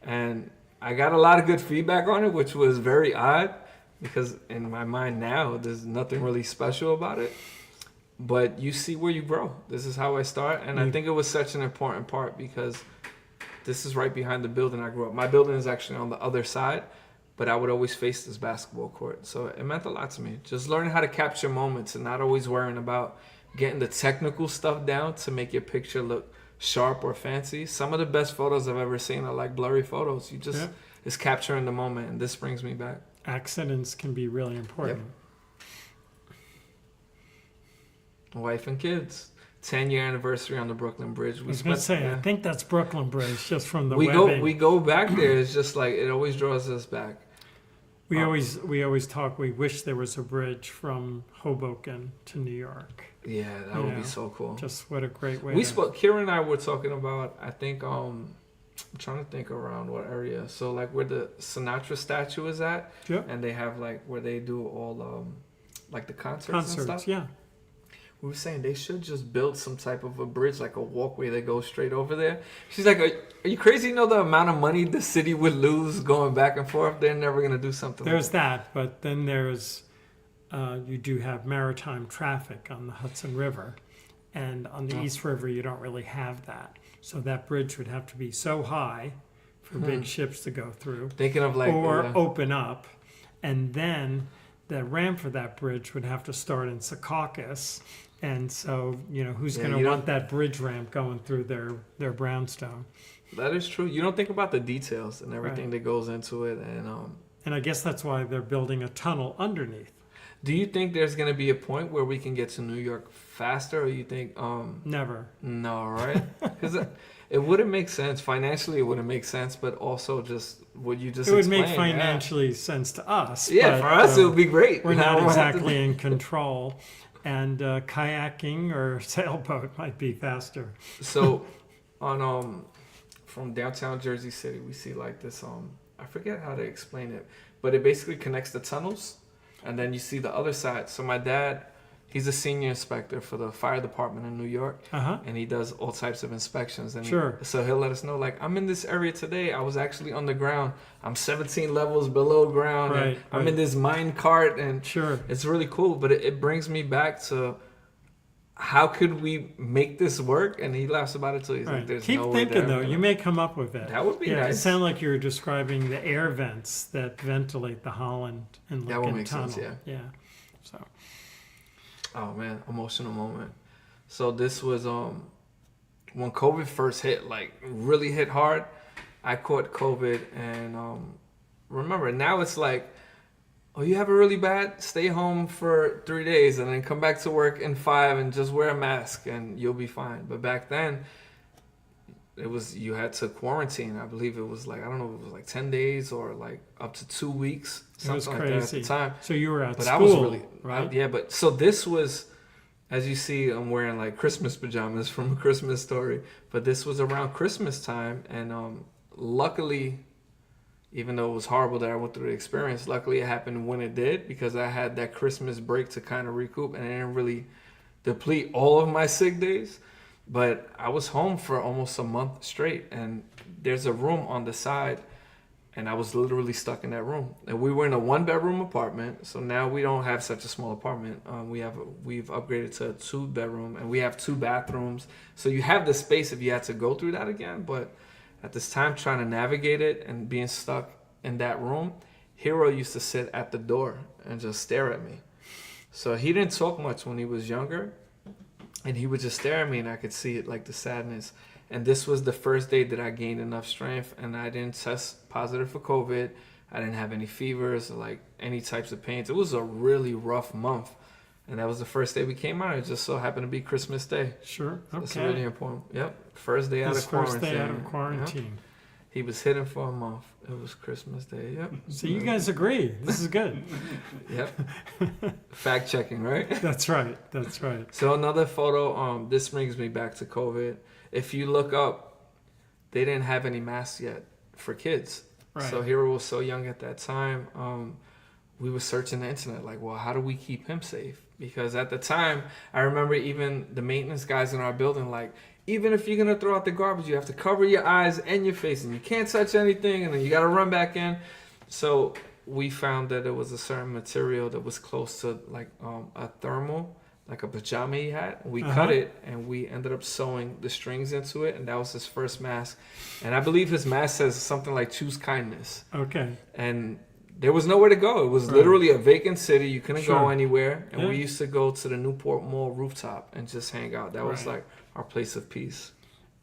And I got a lot of good feedback on it, which was very odd because in my mind now, there's nothing really special about it. But you see where you grow. This is how I start. And I think it was such an important part because this is right behind the building I grew up. My building is actually on the other side, but I would always face this basketball court. So it meant a lot to me. Just learning how to capture moments and not always worrying about getting the technical stuff down to make your picture look sharp or fancy. Some of the best photos I've ever seen are like blurry photos. It's capturing the moment, and this brings me back. Accidents can be really important. Yep. Wife and kids. 10-year anniversary on the Brooklyn Bridge. I was going to say, I think that's Brooklyn Bridge, just from the we go back there. It's just like, it always draws us back. We always talk, we wish there was a bridge from Hoboken to New York. Yeah, that would be so cool. Just what a great way. Kira and I were talking about, I think, I'm trying to think around what area. So like where the Sinatra statue is at, and they have like where they do all like the concerts and stuff. Yeah. We were saying they should just build some type of a bridge, like a walkway that goes straight over there. She's like, are you crazy? You know the amount of money the city would lose going back and forth? They're never going to do something There's like that, but then there's, you do have maritime traffic on the Hudson River. And on the East River, you don't really have that. So that bridge would have to be so high for big ships to go through. Thinking of like... Or open up. And then the ramp for that bridge would have to start in Secaucus. And so, who's going to want that bridge ramp going through their brownstone? That is true. You don't think about the details and everything that goes into it. And I guess that's why they're building a tunnel underneath. Do you think there's going to be a point where we can get to New York faster, or you think... Never. No, right? Because it wouldn't make sense. Financially, it wouldn't make sense, but also just what you just It would explained. make financially sense to us. Yeah, but, for us, it would be great. We're not exactly in control. And kayaking or sailboat might be faster. So, from downtown Jersey City, we see like this. I forget how to explain it, but it basically connects the tunnels, and then you see the other side. So my dad, he's a senior inspector for the fire department in New York, and he does all types of inspections. And so he'll let us know, like, I'm in this area today. I was actually on the ground. I'm 17 levels below ground. Right, I'm in this mine cart, and it's really cool. But it brings me back to how could we make this work? And he laughs about it too. He's like, "There's Keep no thinking way though. You may come up with it. That would be nice. It sounded like you were describing the air vents that ventilate the Holland and Lincoln That would make Tunnel. sense. Yeah. So. Oh man, emotional moment. So this was when COVID first hit, like really hit hard. I caught COVID, and remember now it's like, oh, you have it really bad? Stay home for 3 days and then come back to work in 5 and just wear a mask and you'll be fine. But back then, you had to quarantine. I believe it was like, I don't know, it was like 10 days or like up to 2 weeks. It was something crazy. like that at the time. So you were at school, I was really, right? Yeah, but so this was, as you see, I'm wearing like Christmas pajamas from A Christmas Story. But this was around Christmas time, and luckily, even though it was horrible that I went through the experience, luckily it happened when it did, because I had that Christmas break to kind of recoup, and I didn't really deplete all of my sick days. But I was home for almost a month straight, and there's a room on the side, and I was literally stuck in that room. And we were in a 1-bedroom apartment, so now we don't have such a small apartment. We've upgraded to a 2-bedroom, and we have 2 bathrooms. So you have the space if you had to go through that again, but at this time, trying to navigate it and being stuck in that room, Hero used to sit at the door and just stare at me. So he didn't talk much when he was younger, and he would just stare at me, and I could see it, like the sadness. And this was the first day that I gained enough strength, and I didn't test positive for COVID. I didn't have any fevers or like any types of pains. It was a really rough month. And that was the first day we came out. It just so happened to be Christmas Day. Sure. Okay. That's really important. Yep. First day out of quarantine. First day out of quarantine. Yep. He was hidden for a month. It was Christmas Day. Yep. So you guys agree. This is good. Yep. Fact checking, right? That's right. That's right. So another photo, this brings me back to COVID. If you look up, they didn't have any masks yet for kids. Right. So Hero was so young at that time. We were searching the internet, like, well, how do we keep him safe? Because at the time, I remember even the maintenance guys in our building, like, even if you're going to throw out the garbage, you have to cover your eyes and your face, and you can't touch anything, and then you got to run back in. So we found that there was a certain material that was close to, like, a thermal, like a pajama he had. We cut it, and we ended up sewing the strings into it, and that was his first mask. And I believe his mask says something like, choose kindness. Okay. And there was nowhere to go. It was literally a vacant city. You couldn't go anywhere. And we used to go to the Newport Mall rooftop and just hang out. That was like our place of peace.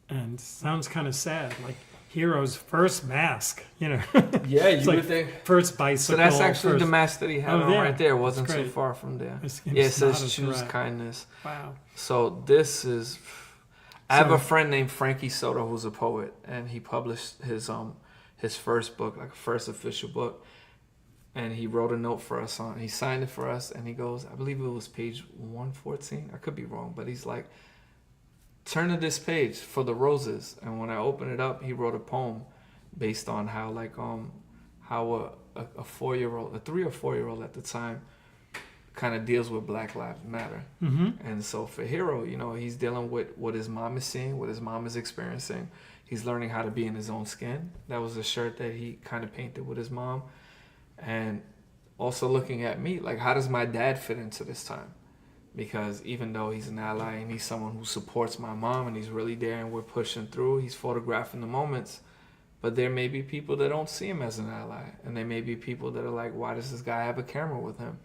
And sounds kind of sad. Like Hero's first mask, you know. Yeah, you like would think. First bicycle. So that's actually the mask that he had on right there. It wasn't great. too far from there. It's it says not a choose threat. kindness. Wow. So this is... I have a friend named Frankie Soto who's a poet. And he published his first book, like first official book. And he wrote a note for us he signed it for us, and he goes, I believe it was page 114. I could be wrong, but he's like, turn to this page for the roses. And when I opened it up, he wrote a poem based on how like how a 4-year-old, a 3 or 4-year-old at the time, kind of deals with Black Lives Matter. And so for Hero, you know, he's dealing with what his mom is seeing, what his mom is experiencing. He's learning how to be in his own skin. That was a shirt that he kind of painted with his mom. And also looking at me, like, how does my dad fit into this time? Because even though he's an ally and he's someone who supports my mom and he's really there and we're pushing through, he's photographing the moments. But there may be people that don't see him as an ally. And there may be people that are like, why does this guy have a camera with him?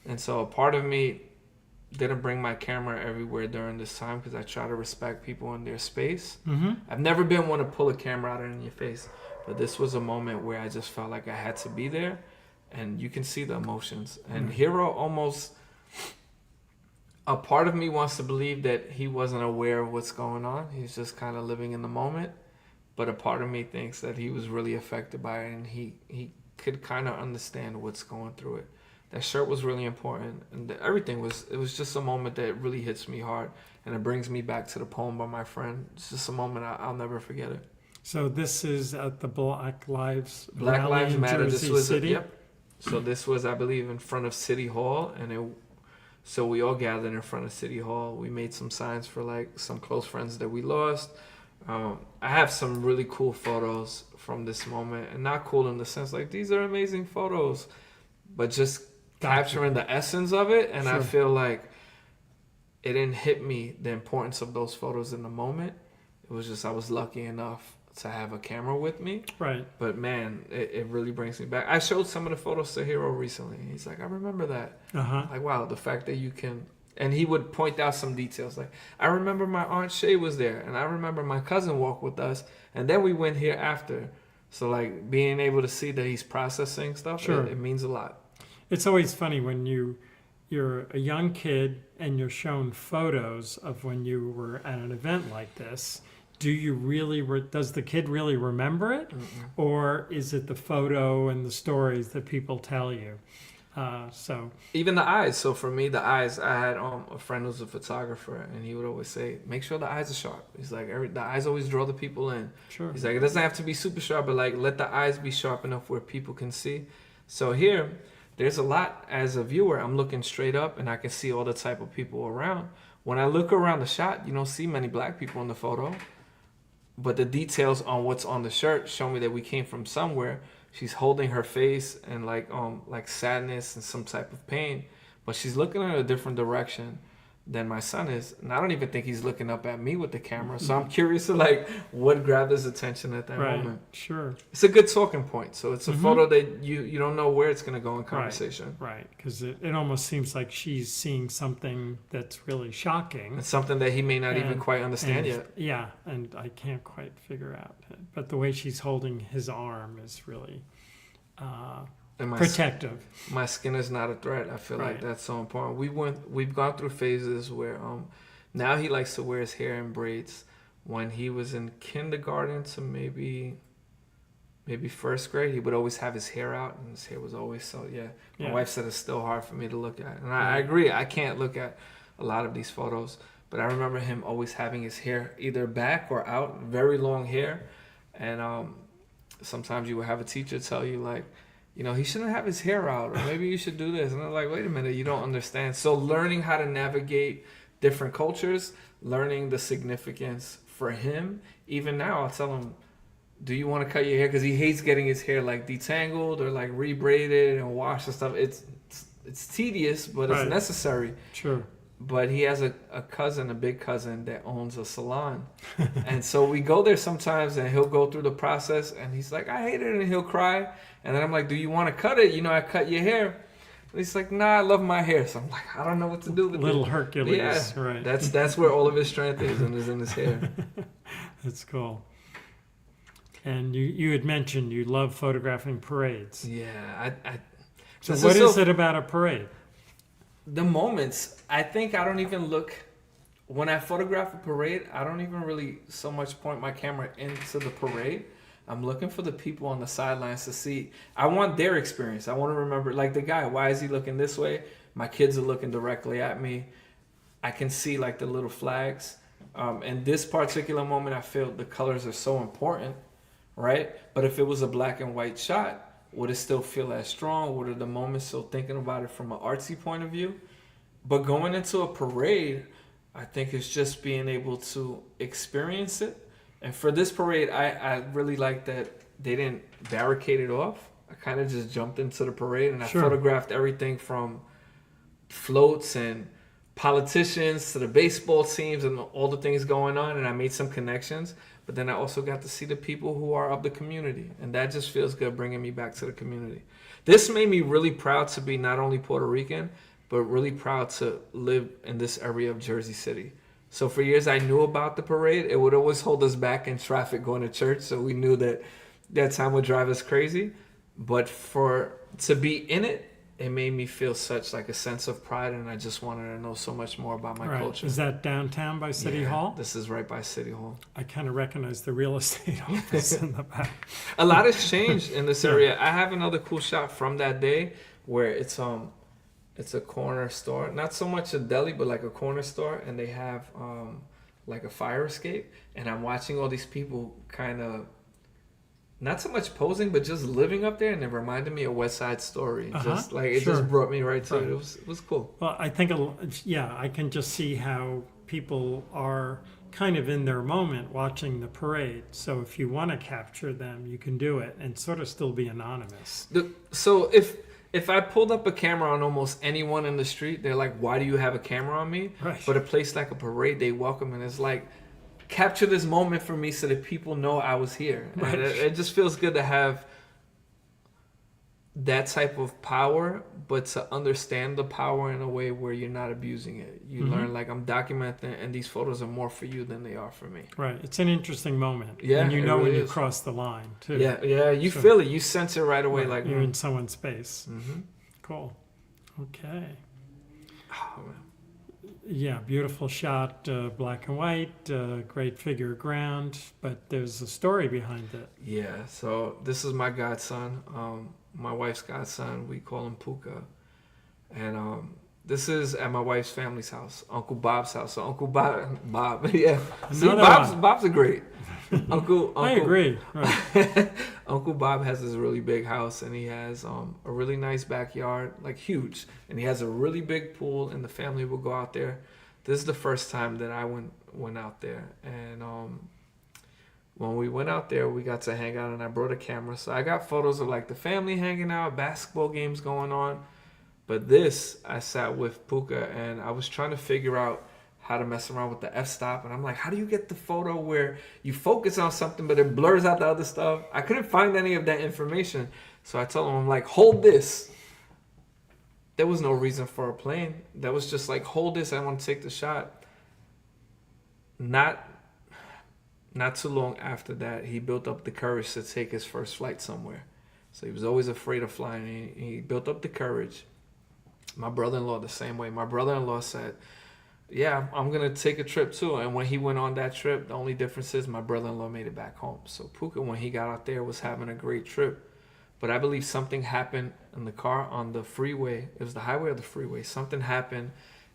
And so a part of me didn't bring my camera everywhere during this time because I try to respect people in their space. I've never been one to pull a camera out in your face. But this was a moment where I just felt like I had to be there, and you can see the emotions. And Hero almost, a part of me wants to believe that he wasn't aware of what's going on. He's just kind of living in the moment. But a part of me thinks that he was really affected by it, and he could kind of understand what's going through it. That shirt was really important, and everything was, it was just a moment that really hits me hard, and it brings me back to the poem by my friend. It's just a moment I'll never forget it. So this is at the Black Lives Matter. Jersey This was City? Yep. So this was, I believe, in front of City Hall, and so we all gathered in front of City Hall. We made some signs for like some close friends that we lost. I have some really cool photos from this moment, and not cool in the sense like these are amazing photos, but just capturing the essence of it. And I feel like it didn't hit me the importance of those photos in the moment. It was just I was lucky enough to have a camera with me. Right. But man, it really brings me back. I showed some of the photos to Hero recently. He's like, I remember that. Like, wow, the fact that you can... And he would point out some details. Like, I remember my Aunt Shay was there. And I remember my cousin walked with us. And then we went here after. So, like, being able to see that he's processing stuff, it means a lot. It's always funny when you're a young kid and you're shown photos of when you were at an event like this. Do you really, does the kid really remember it? Or is it the photo and the stories that people tell you? So even the eyes. So for me, the eyes, I had a friend who's a photographer, and he would always say, make sure the eyes are sharp. He's like, the eyes always draw the people in. Sure. He's like, it doesn't have to be super sharp, but like, let the eyes be sharp enough where people can see. So here, there's a lot, as a viewer, I'm looking straight up and I can see all the type of people around. When I look around the shot, you don't see many black people in the photo. But the details on what's on the shirt show me that we came from somewhere. She's holding her face and like sadness and some type of pain, but she's looking in a different direction than my son is, and I don't even think he's looking up at me with the camera. So I'm curious to like what grabbed his attention at that moment. Sure. It's a good talking point. So it's a photo that you don't know where it's going to go in conversation. Right, because it almost seems like she's seeing something that's really shocking. It's something that he may not even quite understand yet. Yeah, and I can't quite figure out. But the way she's holding his arm is really protective. My skin is not a threat. I feel like that's so important. We've gone through phases where now he likes to wear his hair in braids. When he was in kindergarten to maybe first grade, he would always have his hair out, and his hair was always so. My wife said it's still hard for me to look at, and I agree. I can't look at a lot of these photos, but I remember him always having his hair either back or out, very long hair, and sometimes you would have a teacher tell you like, he shouldn't have his hair out, or maybe you should do this. And I'm like, wait a minute, you don't understand. So learning how to navigate different cultures, learning the significance for him. Even now, I'll tell him, do you want to cut your hair? Because he hates getting his hair like detangled or like rebraided and washed and stuff. It's tedious, but it's necessary. Sure. But he has a big cousin that owns a salon. And so we go there sometimes, and he'll go through the process, and he's like, I hate it, and he'll cry. And then I'm like, do you want to cut it? I cut your hair. And he's like, nah, I love my hair. So I'm like, I don't know what to do with it. Little Hercules. Yeah, right. That's where all of his strength is in his hair. That's cool. And you had mentioned you love photographing parades. Yeah. So what is it about a parade? The moments, I think I don't even look, when I photograph a parade, I don't even really so much point my camera into the parade. I'm looking for the people on the sidelines to see. I want their experience. I want to remember, like the guy, why is he looking this way? My kids are looking directly at me. I can see like the little flags. In this particular moment, I feel the colors are so important, right? But if it was a black and white shot, would it still feel as strong? What are the moments still thinking about it from an artsy point of view? But going into a parade, I think it's just being able to experience it. And for this parade, I really like that they didn't barricade it off. I kind of just jumped into the parade, and I photographed everything from floats and politicians to the baseball teams and all the things going on, and I made some connections. But then I also got to see the people who are of the community, and that just feels good, bringing me back to the community. This made me really proud to be not only Puerto Rican, but really proud to live in this area of Jersey City. So for years I knew about the parade. It would always hold us back in traffic going to church, so we knew that time would drive us crazy. But to be in it, it made me feel such like a sense of pride, and I just wanted to know so much more about my culture. Is that downtown by City Hall? This is right by City Hall. I kind of recognize the real estate office in the back. A lot has changed in this area. I have another cool shot from that day where it's a corner store, not so much a deli, but like a corner store, and they have like a fire escape, and I'm watching all these people kind of not so much posing, but just living up there, and it reminded me of West Side Story. Just like it just brought me right to it. It was cool. Well, I think I can just see how people are kind of in their moment watching the parade. So if you want to capture them, you can do it and sort of still be anonymous. So if I pulled up a camera on almost anyone in the street, they're like, "Why do you have a camera on me?" Right. But a place like a parade, they welcome, and it's like, capture this moment for me so that people know I was here. Right. And it just feels good to have that type of power, but to understand the power in a way where you're not abusing it. You learn, like, I'm documenting, and these photos are more for you than they are for me. Right. It's an interesting moment. Yeah, and you know really when you is. cross the line, too. Yeah, you feel it. You sense it right away. Like you're in someone's space. Mm-hmm. Cool. Okay. Oh, man. Yeah, beautiful shot, black and white, great figure ground, but there's a story behind it. Yeah, so this is my godson, my wife's godson. We call him Puka. And this is at my wife's family's house, Uncle Bob's house. So Uncle Bob, yeah. See, Bob's a great. Uncle, I agree. Right. Uncle Bob has this really big house, and he has a really nice backyard, like huge, and he has a really big pool, and the family will go out there. This is the first time that I went out there, and when we went out there, we got to hang out, and I brought a camera, so I got photos of like the family hanging out, basketball games going on. But this, I sat with Puka and I was trying to figure out how to mess around with the f-stop. And I'm like, how do you get the photo where you focus on something, but it blurs out the other stuff? I couldn't find any of that information. So I told him, I'm like, hold this. There was no reason for a plane. That was just like, hold this. I want to take the shot. Not too long after that, he built up the courage to take his first flight somewhere. So he was always afraid of flying. He built up the courage. My brother-in-law the same way. My brother-in-law said, yeah, I'm going to take a trip too. And when he went on that trip, the only difference is my brother-in-law made it back home. So Puka, when he got out there, was having a great trip. But I believe something happened in the car on the freeway. It was the highway or the freeway. Something happened,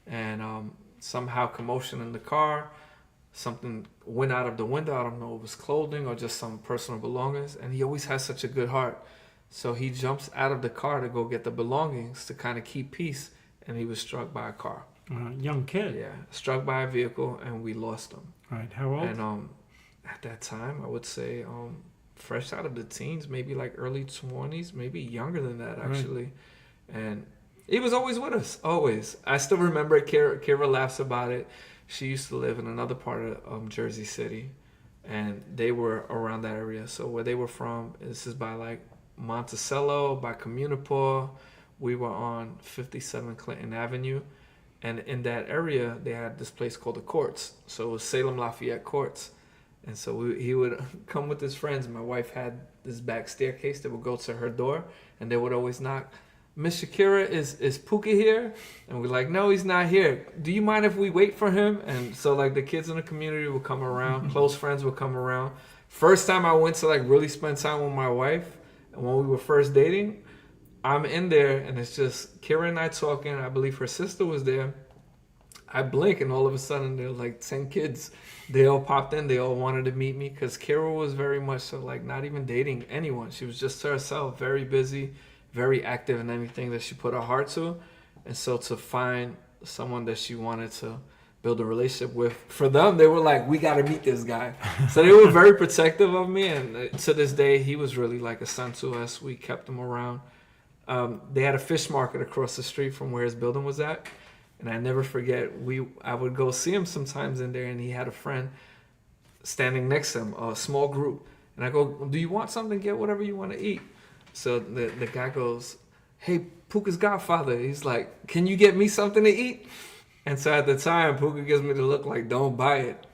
and somehow commotion in the car. Something went out of the window. I don't know if it was clothing or just some personal belongings. And he always has such a good heart. So he jumps out of the car to go get the belongings to kind of keep peace. And he was struck by a car. Young kid. Yeah, struck by a vehicle, and we lost him. Right. How old? And at that time, I would say fresh out of the teens, maybe like early 20s, maybe younger than that, actually. Right. And he was always with us, always. I still remember Kira laughs about it. She used to live in another part of Jersey City, and they were around that area. So where they were from, this is by like Monticello, by Communipaw. We were on 57 Clinton Avenue. And in that area, they had this place called the Courts. So it was Salem Lafayette Courts. And so he would come with his friends. My wife had this back staircase that would go to her door, and they would always knock. Miss Shakira, is Puka here? And we're like, no, he's not here. Do you mind if we wait for him? And so like the kids in the community would come around, close friends would come around. First time I went to like really spend time with my wife, and when we were first dating, I'm in there and it's just Kira and I talking. I believe her sister was there. I blink and all of a sudden there were like 10 kids. They all popped in. They all wanted to meet me because Kira was very much so like not even dating anyone. She was just herself, very busy, very active in anything that she put her heart to. And so to find someone that she wanted to build a relationship with, for them, they were like, we got to meet this guy. So they were very protective of me. And to this day, he was really like a son to us. We kept him around. They had a fish market across the street from where his building was at. And I never forget, I would go see him sometimes in there, and he had a friend standing next to him, a small group. And I go, do you want something? Get whatever you want to eat. So the guy goes, hey, Puka's godfather. He's like, can you get me something to eat? And so at the time, Puka gives me the look like, don't buy it.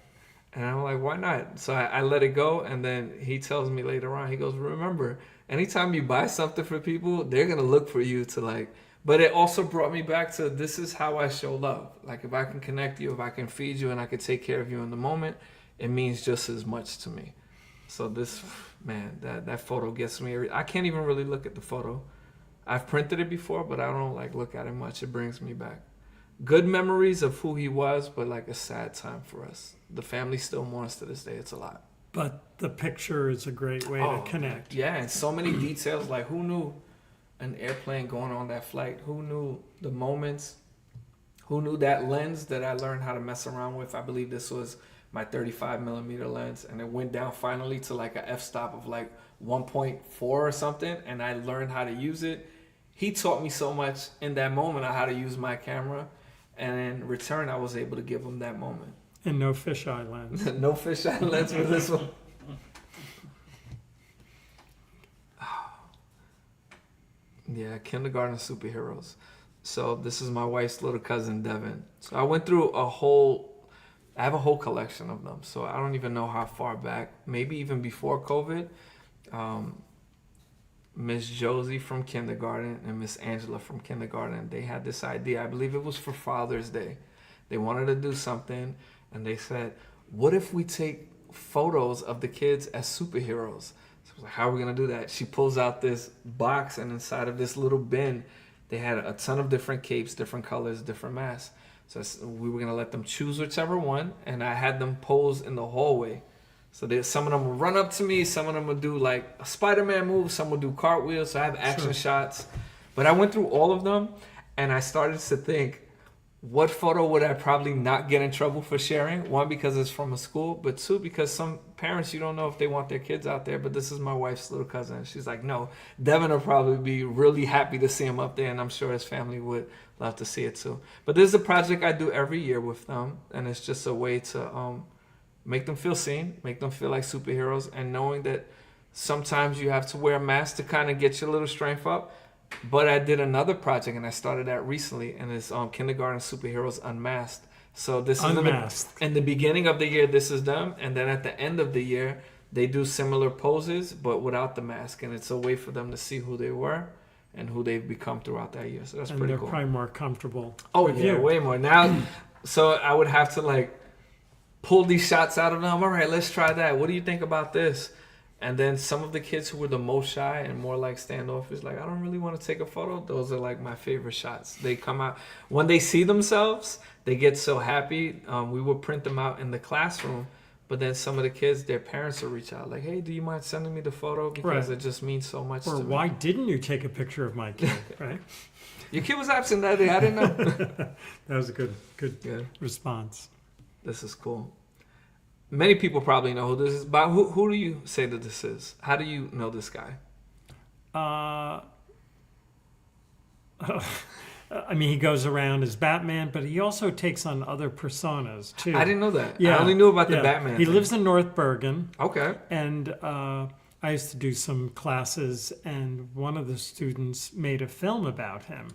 And I'm like, why not? So I let it go. And then he tells me later on, he goes, remember, anytime you buy something for people, they're going to look for you to like. But it also brought me back to this is how I show love. Like if I can connect you, if I can feed you, and I can take care of you in the moment, it means just as much to me. So this, man, that photo gets me. I can't even really look at the photo. I've printed it before, but I don't like look at it much. It brings me back. Good memories of who he was, but like a sad time for us. The family still mourns to this day. It's a lot. But the picture is a great way to connect. Yeah, and so many details. Like who knew an airplane going on that flight? Who knew the moments? Who knew that lens that I learned how to mess around with? I believe this was my 35 millimeter lens, and it went down finally to like a f-stop of like 1.4 or something, and I learned how to use it. He taught me so much in that moment on how to use my camera, and in return I was able to give him that moment. And no fisheye lens. No fisheye lens for this one. Yeah, kindergarten superheroes. So this is my wife's little cousin, Devin. So I went through I have a whole collection of them. So I don't even know how far back, maybe even before COVID. Miss Josie from kindergarten and Miss Angela from kindergarten, they had this idea. I believe it was for Father's Day. They wanted to do something, and they said, what if we take photos of the kids as superheroes? So I was like, how are we going to do that? She pulls out this box, and inside of this little bin, they had a ton of different capes, different colors, different masks. So we were going to let them choose whichever one, and I had them pose in the hallway. So some of them would run up to me, some of them would do like a Spider-Man move, some would do cartwheels, so I have action shots. But I went through all of them, and I started to think, what photo would I probably not get in trouble for sharing? One, because it's from a school, but two, because some parents, you don't know if they want their kids out there, but this is my wife's little cousin. She's like, no, Devin will probably be really happy to see him up there, and I'm sure his family would love to see it too. But this is a project I do every year with them, and it's just a way to make them feel seen, make them feel like superheroes, and knowing that sometimes you have to wear a mask to kind of get your little strength up. But I did another project, and I started that recently, and it's Kindergarten Superheroes Unmasked. So this Unmasked. is in the beginning of the year, this is them, and then at the end of the year, they do similar poses, but without the mask, and it's a way for them to see who they were and who they've become throughout that year. So that's pretty cool. And they're probably more comfortable. Oh with yeah, you. way more now. So I would have to like pull these shots out of them. All right, let's try that. What do you think about this? And then some of the kids who were the most shy and more like standoffish, like, I don't really want to take a photo. Those are like my favorite shots. They come out when they see themselves, they get so happy. We would print them out in the classroom, but then some of the kids, their parents will reach out like, hey, do you mind sending me the photo? Because it just means so much to me. Or why didn't you take a picture of my kid, right? Your kid was absent that day. I didn't know. That was a good response. This is cool. Many people probably know who this is, but who do you say that this is? How do you know this guy? I mean, he goes around as Batman, but he also takes on other personas, too. I didn't know that. Yeah, I only knew about the Batman He thing. lives in North Bergen. Okay. And I used to do some classes, and one of the students made a film about him,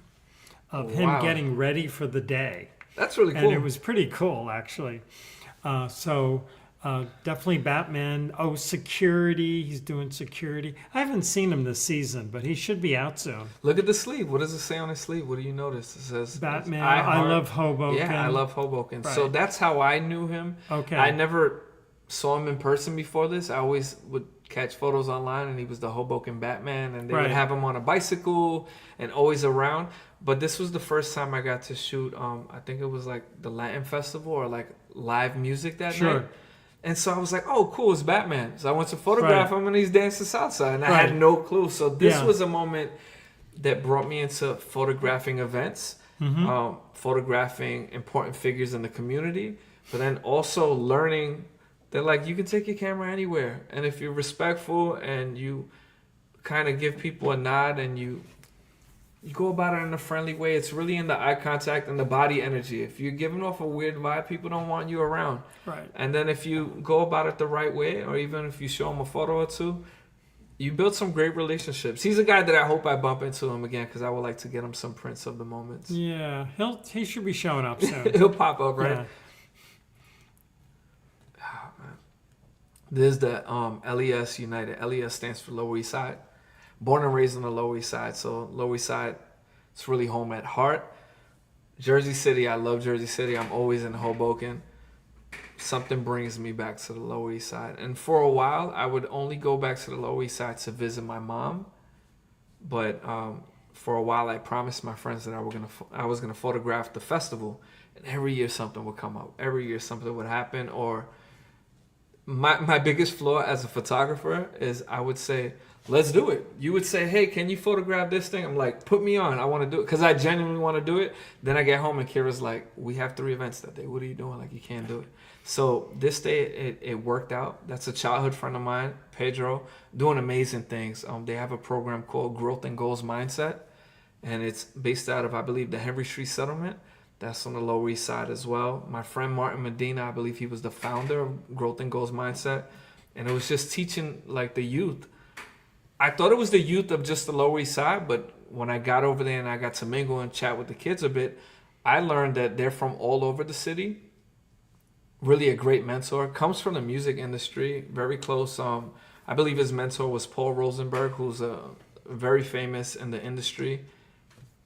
of him getting ready for the day. That's really cool. And it was pretty cool, actually. Definitely Batman. Oh, security. He's doing security. I haven't seen him this season, but he should be out soon. Look at the sleeve. What does it say on his sleeve? What do you notice? It says Batman. I love Hoboken. Yeah, I love Hoboken. Right. So that's how I knew him. Okay. I never saw him in person before this. I always would catch photos online, and he was the Hoboken Batman, and they would have him on a bicycle and always around. But this was the first time I got to shoot. I think it was like the Latin Festival or like live music that night. And so I was like, oh, cool, it's Batman. So I went to photograph him, and he's dancing salsa, and I had no clue. So this was a moment that brought me into photographing events, photographing important figures in the community, but then also learning that, like, you can take your camera anywhere. And if you're respectful and you kind of give people a nod and you go about it in a friendly way, it's really in the eye contact and the body energy. If you're giving off a weird vibe, people don't want you around. Right. And then if you go about it the right way, or even if you show them a photo or two, you build some great relationships. He's a guy that I hope I bump into him again, because I would like to get him some prints of the moments. Yeah, he should be showing up soon. He'll pop up, right? Yeah. Oh, man. This is the LES United. LES stands for Lower East Side. Born and raised on the Lower East Side, so Lower East Side, it's really home at heart. Jersey City, I love Jersey City. I'm always in Hoboken. Something brings me back to the Lower East Side. And for a while, I would only go back to the Lower East Side to visit my mom. But for a while, I promised my friends that I was gonna photograph the festival. And every year something would come up. Every year something would happen. Or my biggest flaw as a photographer is I would say, let's do it. You would say, hey, can you photograph this thing? I'm like, put me on. I want to do it because I genuinely want to do it. Then I get home and Kira's like, we have 3 events that day. What are you doing? Like, you can't do it. So this day, it worked out. That's a childhood friend of mine, Pedro, doing amazing things. They have a program called Growth and Goals Mindset, and it's based out of, I believe, the Henry Street Settlement. That's on the Lower East Side as well. My friend Martin Medina, I believe he was the founder of Growth and Goals Mindset, and it was just teaching like the youth. I thought it was the youth of just the Lower East Side, but when I got over there and I got to mingle and chat with the kids a bit, I learned that they're from all over the city. Really a great mentor. Comes from the music industry, very close. I believe his mentor was Paul Rosenberg, who's very famous in the industry.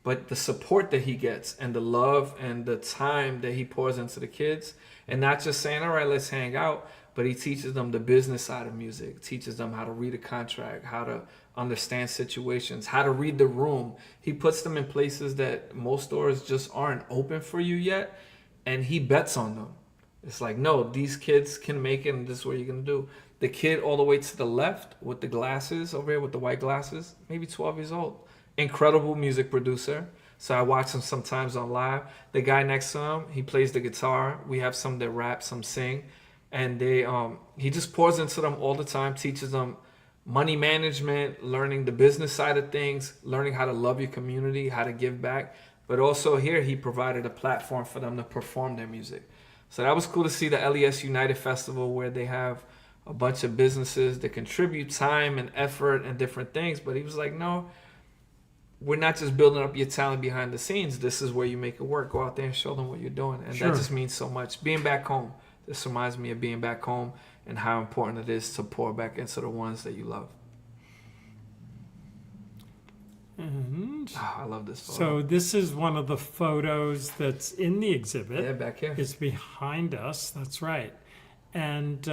But the support that he gets and the love and the time that he pours into the kids, and not just saying, all right, let's hang out, but he teaches them the business side of music, teaches them how to read a contract, how to understand situations, how to read the room. He puts them in places that most stores just aren't open for you yet, and he bets on them. It's like, no, these kids can make it, and this is what you're going to do. The kid all the way to the left with the glasses over here, with the white glasses, maybe 12 years old. Incredible music producer. So I watch them sometimes on live. The guy next to him, he plays the guitar. We have some that rap, some sing, and he just pours into them all the time, teaches them money management, learning the business side of things, learning how to love your community, how to give back. But also here, he provided a platform for them to perform their music. So that was cool to see the LES United Festival, where they have a bunch of businesses that contribute time and effort and different things. But he was like, no, we're not just building up your talent behind the scenes. This is where you make it work. Go out there and show them what you're doing. And Sure. that just means so much. Being back home. This reminds me of being back home and how important it is to pour back into the ones that you love. And I love this photo. so this is one of the photos that's in the exhibit. Yeah, back here. It's behind us. That's right. And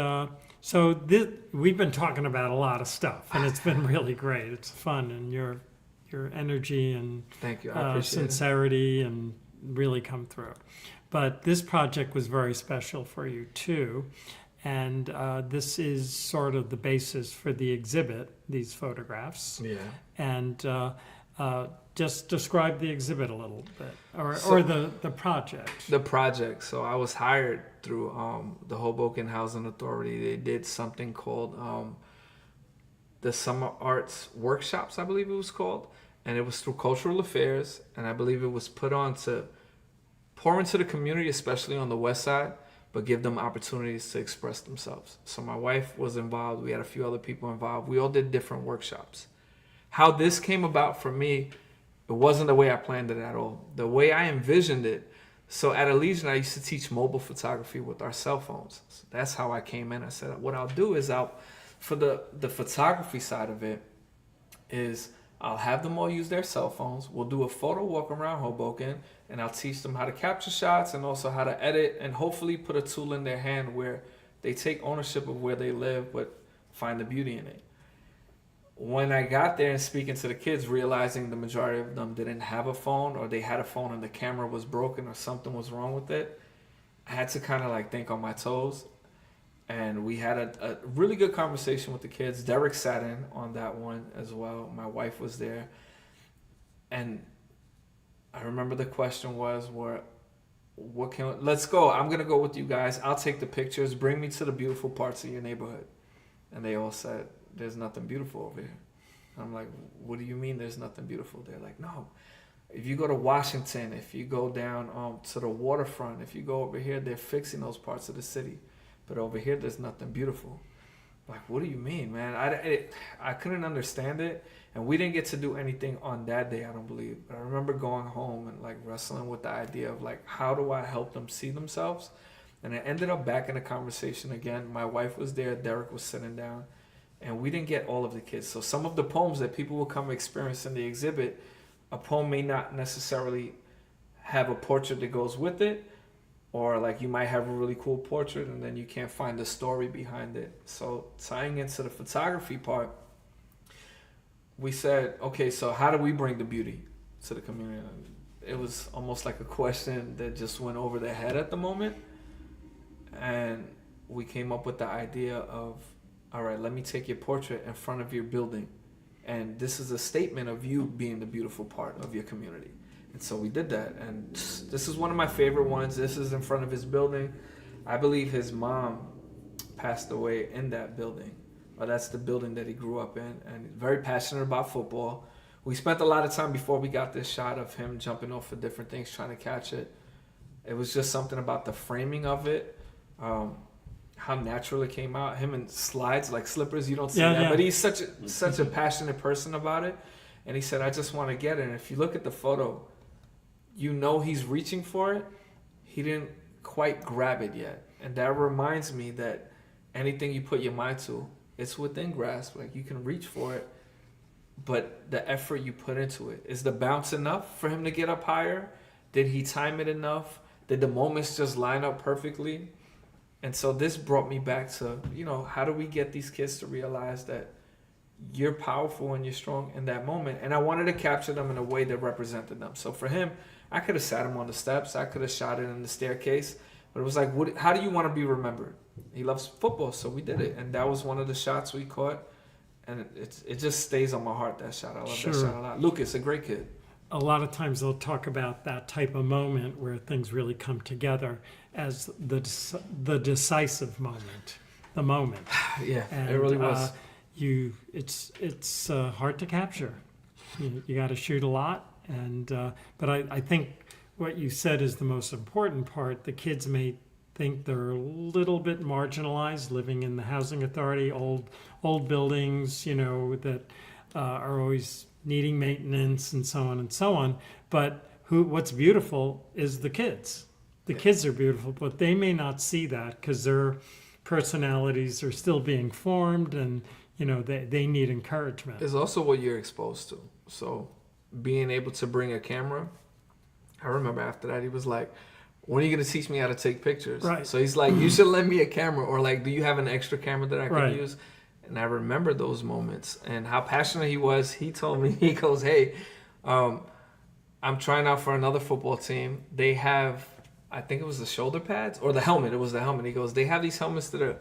we've been talking about a lot of stuff, and it's been really great. It's fun, and your energy and Thank you. I appreciate sincerity and really come through. But this project was very special for you too, and this is sort of the basis for the exhibit. These photographs. it. Yeah. And just describe the exhibit a little bit, or the project. The project. So I was hired through the Hoboken Housing Authority. They did something called the Summer Arts Workshops, I believe it was called. And it was through Cultural Affairs. And I believe it was put on to pour into the community, especially on the west side, but give them opportunities to express themselves. So my wife was involved. We had a few other people involved. We all did different workshops. How this came about for me, it wasn't the way I planned it at all. The way I envisioned it. So at Allegiant, I used to teach mobile photography with our cell phones. So that's how I came in. I said, what I'll do is for the photography side of it, is I'll have them all use their cell phones. We'll do a photo walk around Hoboken, and I'll teach them how to capture shots and also how to edit, and hopefully put a tool in their hand where they take ownership of where they live, but find the beauty in it. When I got there and speaking to the kids, realizing the majority of them didn't have a phone, or they had a phone and the camera was broken or something was wrong with it, I had to kind of like think on my toes. And we had a really good conversation with the kids. Derrick sat in on that one as well. My wife was there. And I remember the question was, let's go. I'm going to go with you guys. I'll take the pictures. Bring me to the beautiful parts of your neighborhood. And they all said, there's nothing beautiful over here. I'm like, what do you mean there's nothing beautiful? They're like, no. If you go to Washington, if you go down to the waterfront, if you go over here, they're fixing those parts of the city. But over here, there's nothing beautiful. Like, what do you mean, man? I couldn't understand it. And we didn't get to do anything on that day, I don't believe. But I remember going home and like wrestling with the idea of like, how do I help them see themselves? And I ended up back in the conversation again. My wife was there. Derrick was sitting down. And we didn't get all of the kids. So some of the poems that people will come experience in the exhibit, a poem may not necessarily have a portrait that goes with it. Or like you might have a really cool portrait and then you can't find the story behind it. So tying into the photography part, we said, okay, so how do we bring the beauty to the community? It was almost like a question that just went over their head at the moment. And we came up with the idea of, all right, let me take your portrait in front of your building. And this is a statement of you being the beautiful part of your community. And so we did that. And this is one of my favorite ones. This is in front of his building. I believe his mom passed away in that building. Or that's the building that he grew up in. And very passionate about football. We spent a lot of time before we got this shot of him jumping off of different things, trying to catch it. It was just something about the framing of it. How natural it came out. Him in slides like slippers, you don't see that. Yeah. But he's such a passionate person about it. And he said, I just want to get it. And if you look at the photo, you know he's reaching for it. He didn't quite grab it yet. And that reminds me that anything you put your mind to, it's within grasp. Like you can reach for it. But the effort you put into it, is the bounce enough for him to get up higher? Did he time it enough? Did the moments just line up perfectly? And so this brought me back to, how do we get these kids to realize that you're powerful and you're strong in that moment? And I wanted to capture them in a way that represented them. So for him, I could have sat him on the steps. I could have shot it in the staircase. But it was like, how do you want to be remembered? He loves football, so we did it. And that was one of the shots we caught. And it just stays on my heart, that shot. I love that shot a lot. Lucas, a great kid. a lot of times they'll talk about that type of moment where things really come together as the decisive moment, the moment. Yeah, And it really was. it's hard to capture. You got to shoot a lot, and but I think what you said is the most important part. The kids may think they're a little bit marginalized, living in the housing authority, old buildings, that are always needing maintenance and so on and so on. But what's beautiful is the kids. The kids are beautiful, but they may not see that because their personalities are still being formed, and they need encouragement. It's also what you're exposed to. So being able to bring a camera, I remember after that he was like, when are you going to teach me how to take pictures? Right. So he's like, you should lend me a camera, or like, do you have an extra camera that I can Right. use? And I remember those moments and how passionate he was. He told me, he goes, hey, I'm trying out for another football team. They have, I think it was the shoulder pads or the helmet. It was the helmet. He goes, they have these helmets that are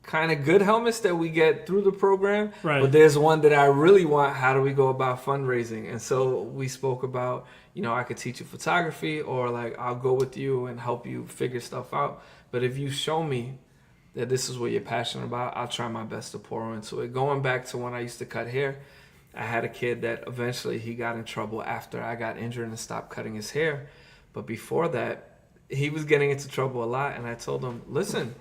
kind of good helmets that we get through the program. Right. But there's one that I really want. How do we go about fundraising? And so we spoke about, I could teach you photography, or like I'll go with you and help you figure stuff out. But if you show me that this is what you're passionate about, I'll try my best to pour into it. Going back to when I used to cut hair, I had a kid that eventually he got in trouble after I got injured and stopped cutting his hair. But before that, he was getting into trouble a lot. And I told him, listen,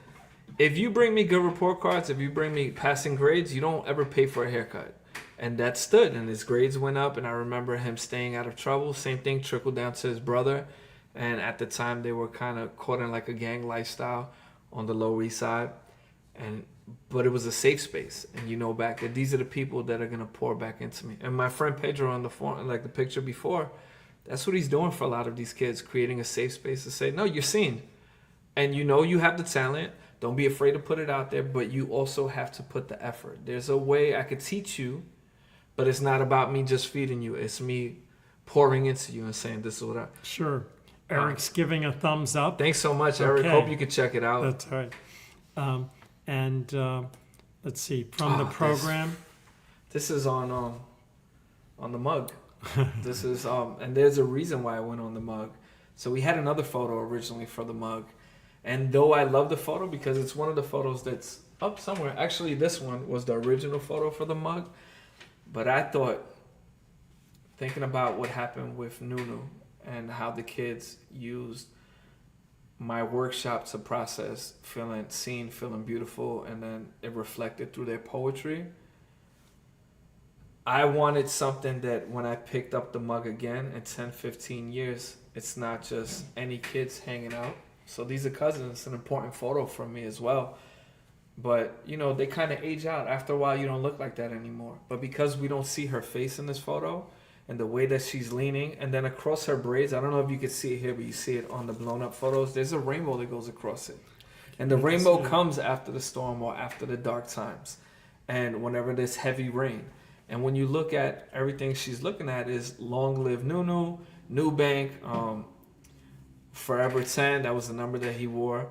if you bring me good report cards, if you bring me passing grades, you don't ever pay for a haircut. And that stood, and his grades went up, and I remember him staying out of trouble. Same thing trickled down to his brother. And at the time, they were kind of caught in like a gang lifestyle on the Lower East Side. But it was a safe space. And back that these are the people that are going to pour back into me. And my friend Pedro on the phone, like the picture before, that's what he's doing for a lot of these kids, creating a safe space to say, no, you're seen. And you have the talent. Don't be afraid to put it out there, but you also have to put the effort. There's a way I could teach you, but it's not about me just feeding you. It's me pouring into you and saying, this is what I... Sure. Eric's giving a thumbs up. Thanks so much, Eric. Okay. Hope you can check it out. That's right. Let's see, from the program. This is on the mug. This is and there's a reason why I went on the mug. So we had another photo originally for the mug. And though I love the photo because it's one of the photos that's up somewhere. Actually, this one was the original photo for the mug. But I thought, thinking about what happened with Nunu and how the kids used my workshop to process feeling seen, feeling beautiful, and then it reflected through their poetry. I wanted something that when I picked up the mug again in 10, 15 years, it's not just any kids hanging out. So these are cousins. It's an important photo for me as well. But, they kind of age out. After a while, you don't look like that anymore. But because we don't see her face in this photo and the way that she's leaning, and then across her braids, I don't know if you can see it here, but you see it on the blown up photos, there's a rainbow that goes across it. And the rainbow comes after the storm or after the dark times and whenever there's heavy rain. And when you look at everything she's looking at is Long Live Nunu, New Bank, Forever 10, that was the number that he wore.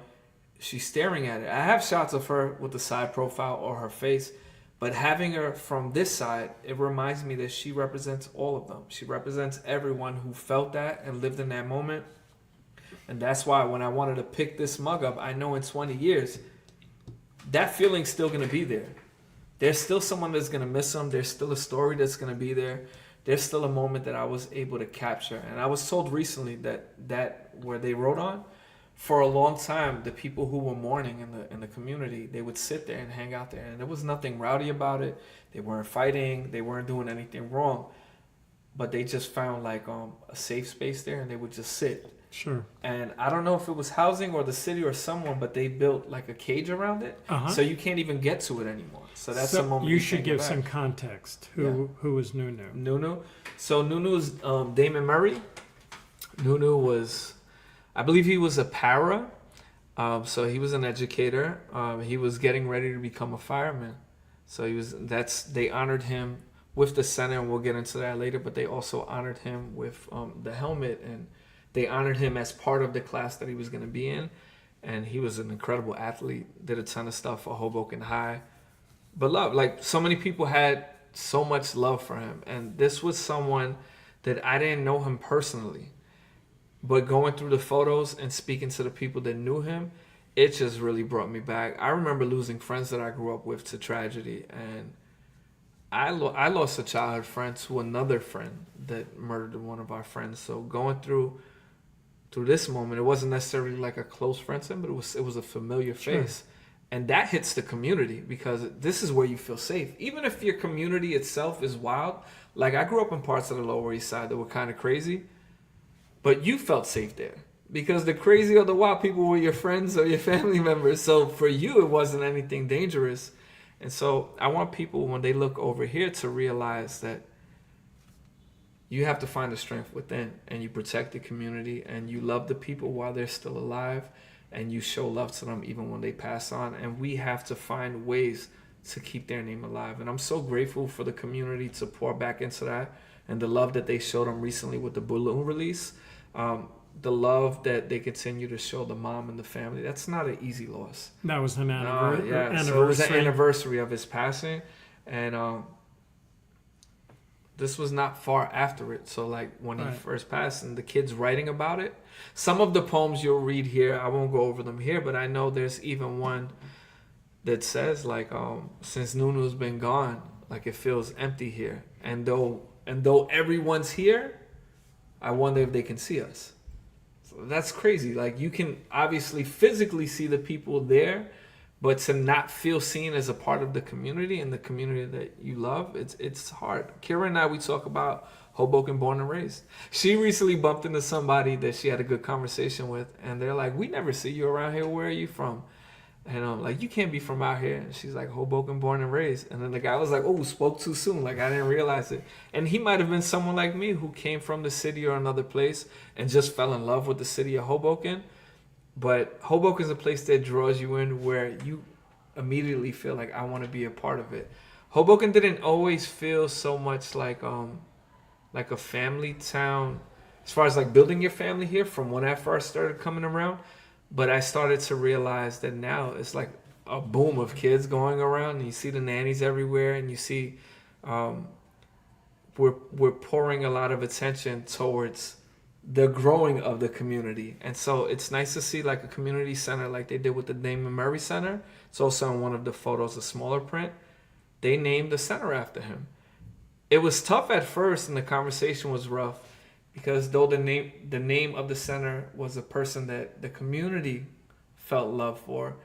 She's staring at it. I have shots of her with the side profile or her face, but having her from this side, it reminds me that she represents all of them. She represents everyone who felt that and lived in that moment. And that's why when I wanted to pick this mug up, I know in 20 years, that feeling's still going to be there. There's still someone that's going to miss them. There's still a story that's going to be there. There's still a moment that I was able to capture. And I was told recently that where they wrote on, for a long time, the people who were mourning in the community, they would sit there and hang out there. And there was nothing rowdy about it. They weren't fighting. They weren't doing anything wrong. But they just found like a safe space there, and they would just sit. Sure. And I don't know if it was housing or the city or someone, but they built like a cage around it. So you can't even get to it anymore. So that's the moment. You should give some context. Who was Nunu? Nunu. So Nunu's Damon Murray. Nunu was, I believe he was a para. So he was an educator. He was getting ready to become a fireman. So they honored him with the center, and we'll get into that later, but they also honored him with the helmet, and they honored him as part of the class that he was going to be in. And he was an incredible athlete, did a ton of stuff for Hoboken High. But so many people had so much love for him. And this was someone that I didn't know him personally. But going through the photos and speaking to the people that knew him, it just really brought me back. I remember losing friends that I grew up with to tragedy, and I lost a childhood friend to another friend that murdered one of our friends. So going through this moment, it wasn't necessarily like a close friend to him, but it was a familiar face. Sure. And that hits the community, because this is where you feel safe. Even if your community itself is wild. Like, I grew up in parts of the Lower East Side that were kind of crazy, but you felt safe there because the crazy or the wild people were your friends or your family members. So for you, it wasn't anything dangerous. And so I want people, when they look over here, to realize that you have to find the strength within, and you protect the community, and you love the people while they're still alive, and you show love to them even when they pass on. And we have to find ways to keep their name alive. And I'm so grateful for the community to pour back into that, and the love that they showed them recently with the balloon release. The love that they continue to show the mom and the family. That's not an easy loss. That was an anniversary. So it was an anniversary of his passing, and this was not far after it. So like when he first passed, and the kids writing about it. Some of the poems you'll read here, I won't go over them here, but I know there's even one that says like, since Nunu's been gone, like it feels empty here. And though everyone's here, I wonder if they can see us. So that's crazy. Like, you can obviously physically see the people there, but to not feel seen as a part of the community and the community that you love, it's hard. Kira and I, we talk about Hoboken born and raised. She recently bumped into somebody that she had a good conversation with, and they're like, we never see you around here. Where are you from? And I'm like, you can't be from out here. And she's like, Hoboken born and raised. And then the guy was like, oh, spoke too soon. Like, I didn't realize it. And he might have been someone like me who came from the city or another place and just fell in love with the city of Hoboken. But Hoboken is a place that draws you in, where you immediately feel like, I want to be a part of it. Hoboken didn't always feel so much like a family town as far as like building your family here from when I first started coming around. But I started to realize that now it's like a boom of kids going around, and you see the nannies everywhere, and you see we're pouring a lot of attention towards the growing of the community. And so it's nice to see like a community center like they did with the Damon Murray Center. It's also in one of the photos, a smaller print. They named the center after him. It was tough at first, and the conversation was rough, because though the name of the center was a person that the community felt love for,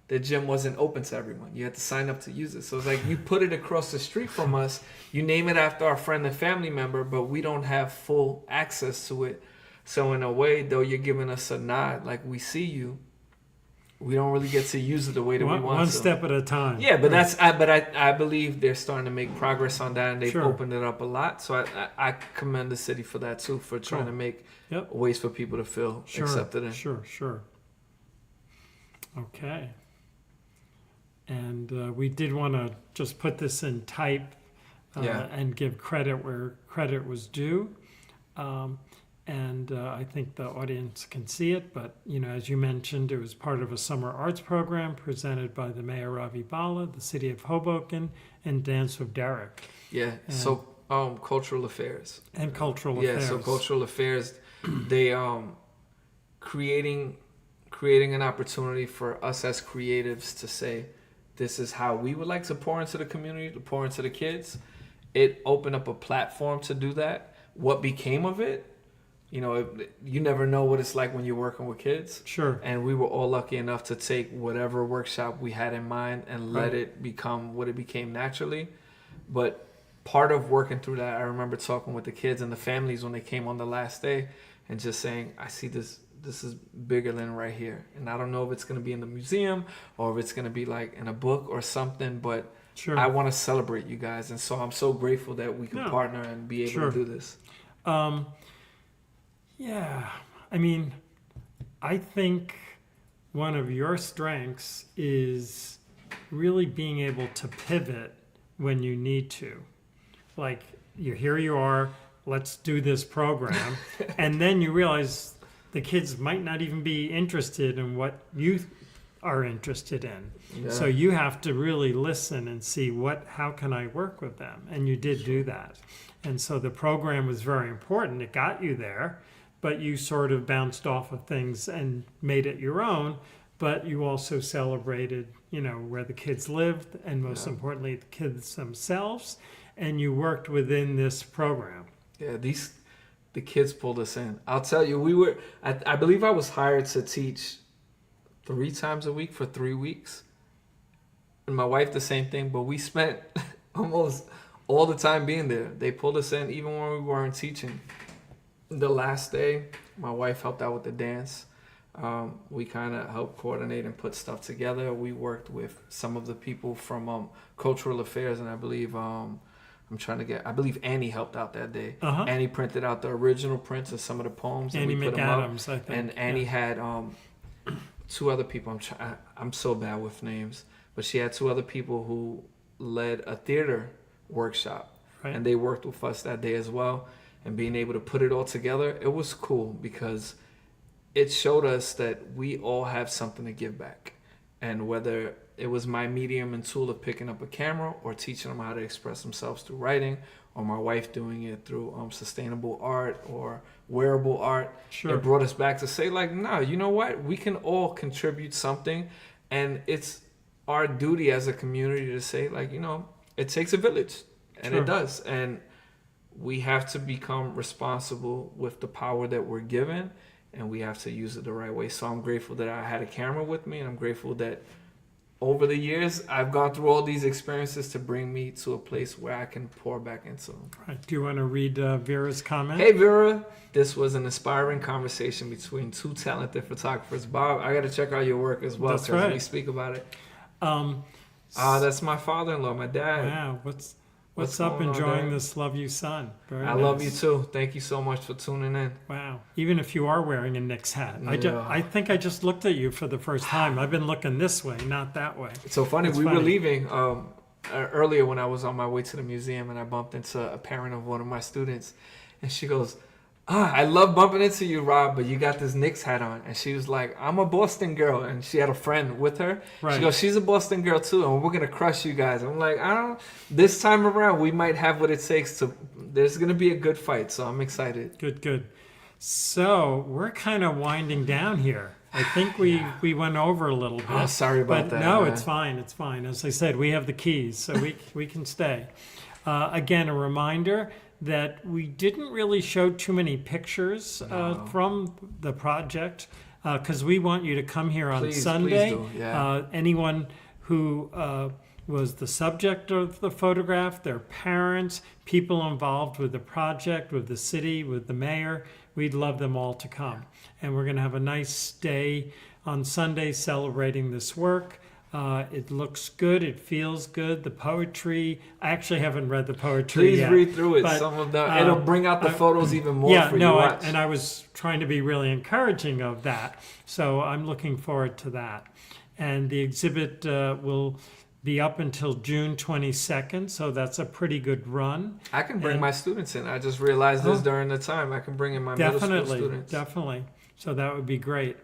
the gym wasn't open to everyone. You had to sign up to use it. So it's like, you put it across the street from us, you name it after our friend and family member, but we don't have full access to it. So in a way, though you're giving us a nod, like we see you, we don't really get to use it the way that we want to. One step at a time. Yeah, but I believe they're starting to make progress on that, and they've opened it up a lot. So I commend the city for that too, for trying to make ways for people to feel accepted in. Sure. Okay. And we did want to just put this in type and give credit where credit was due. And I think the audience can see it, but as you mentioned, it was part of a summer arts program presented by the Mayor Ravi Bhalla, the City of Hoboken, and Dance With Derrick. Yeah. So cultural affairs. And cultural affairs. Yeah. So cultural affairs, they creating an opportunity for us as creatives to say, this is how we would like to pour into the community, to pour into the kids. It opened up a platform to do that. What became of it? You never know what it's like when you're working with kids. Sure. And we were all lucky enough to take whatever workshop we had in mind and let it become what it became naturally. But part of working through that, I remember talking with the kids and the families when they came on the last day and just saying, I see this is bigger than right here. And I don't know if it's going to be in the museum or if it's going to be like in a book or something, but I want to celebrate you guys. And so I'm so grateful that we can partner and be able to do this. Yeah, I mean, I think one of your strengths is really being able to pivot when you need to. Like, here you are, let's do this program. And then you realize the kids might not even be interested in what you are interested in. Yeah. So you have to really listen and see how can I work with them? And you did do that. And so the program was very important. It got you there, but you sort of bounced off of things and made it your own. But you also celebrated, where the kids lived, and most importantly, the kids themselves. And you worked within this program. Yeah, the kids pulled us in. I'll tell you, I believe I was hired to teach 3 times a week for 3 weeks. And my wife, the same thing, but we spent almost all the time being there. They pulled us in even when we weren't teaching. The last day, my wife helped out with the dance. We kind of helped coordinate and put stuff together. We worked with some of the people from Cultural Affairs, and I believe I believe Annie helped out that day. Annie printed out the original prints of some of the poems. Annie and we put McAdams, them up. I think. And Annie had 2 other people. I'm so bad with names, but she had 2 other people who led a theater workshop, Right. and they worked with us that day as well. And being able to put it all together, it was cool because it showed us that we all have something to give back. And whether it was my medium and tool of picking up a camera or teaching them how to express themselves through writing, or my wife doing it through sustainable art or wearable art, Sure. It brought us back to say, like, no, you know what? We can all contribute something. And it's our duty as a community to say, like, it takes a village. And Sure. it does. And we have to become responsible with the power that we're given, and we have to use it the right way. So I'm grateful that I had a camera with me, and I'm grateful that over the years I've gone through all these experiences to bring me to a place where I can pour back into them. Right. Do you want to read Vera's comment? Hey Vera, this was an inspiring conversation between 2 talented photographers. Bob, I got to check out your work as well. That's right. We speak about it. Um, That's my father-in-law, my dad. wow. What's up? going on, Enjoying Dad? this Love You Son. Very I nice. love you too. Thank you so much for tuning in. Wow. Even if you are wearing a Knicks hat. Yeah. I think I just looked at you for the first time. I've been looking this way, not that way. It's so funny. That's We were funny. leaving earlier when I was on my way to the museum, and I bumped into a parent of one of my students, and she goes, I love bumping into you, Rob, but you got this Knicks hat on. And she was like, I'm a Boston girl. And she had a friend with her. Right. She goes, she's a Boston girl too, and we're going to crush you guys. I'm like, this time around, we might have what it takes there's going to be a good fight. So I'm excited. Good. So we're kind of winding down here. I think we went over a little bit. Oh, sorry about that. No, man. it's fine. As I said, we have the keys, so we can stay. Again, a reminder that we didn't really show too many pictures from the project because we want you to come here on Please Sunday. do. Yeah. Anyone who was the subject of the photograph, their parents, people involved with the project, with the city, with the mayor, we'd love them all to come. And we're going to have a nice day on Sunday celebrating this work. It looks good. It feels good. The poetry. I actually haven't read the poetry Please yet. read through it. but, Some of them. It'll bring out the photos even more for you to watch. And I was trying to be really encouraging of that. So I'm looking forward to that. And the exhibit will be up until June 22nd. So that's a pretty good run. I can bring my students in. I just realized this during the time. I can bring in my middle school students. Definitely. So that would be great.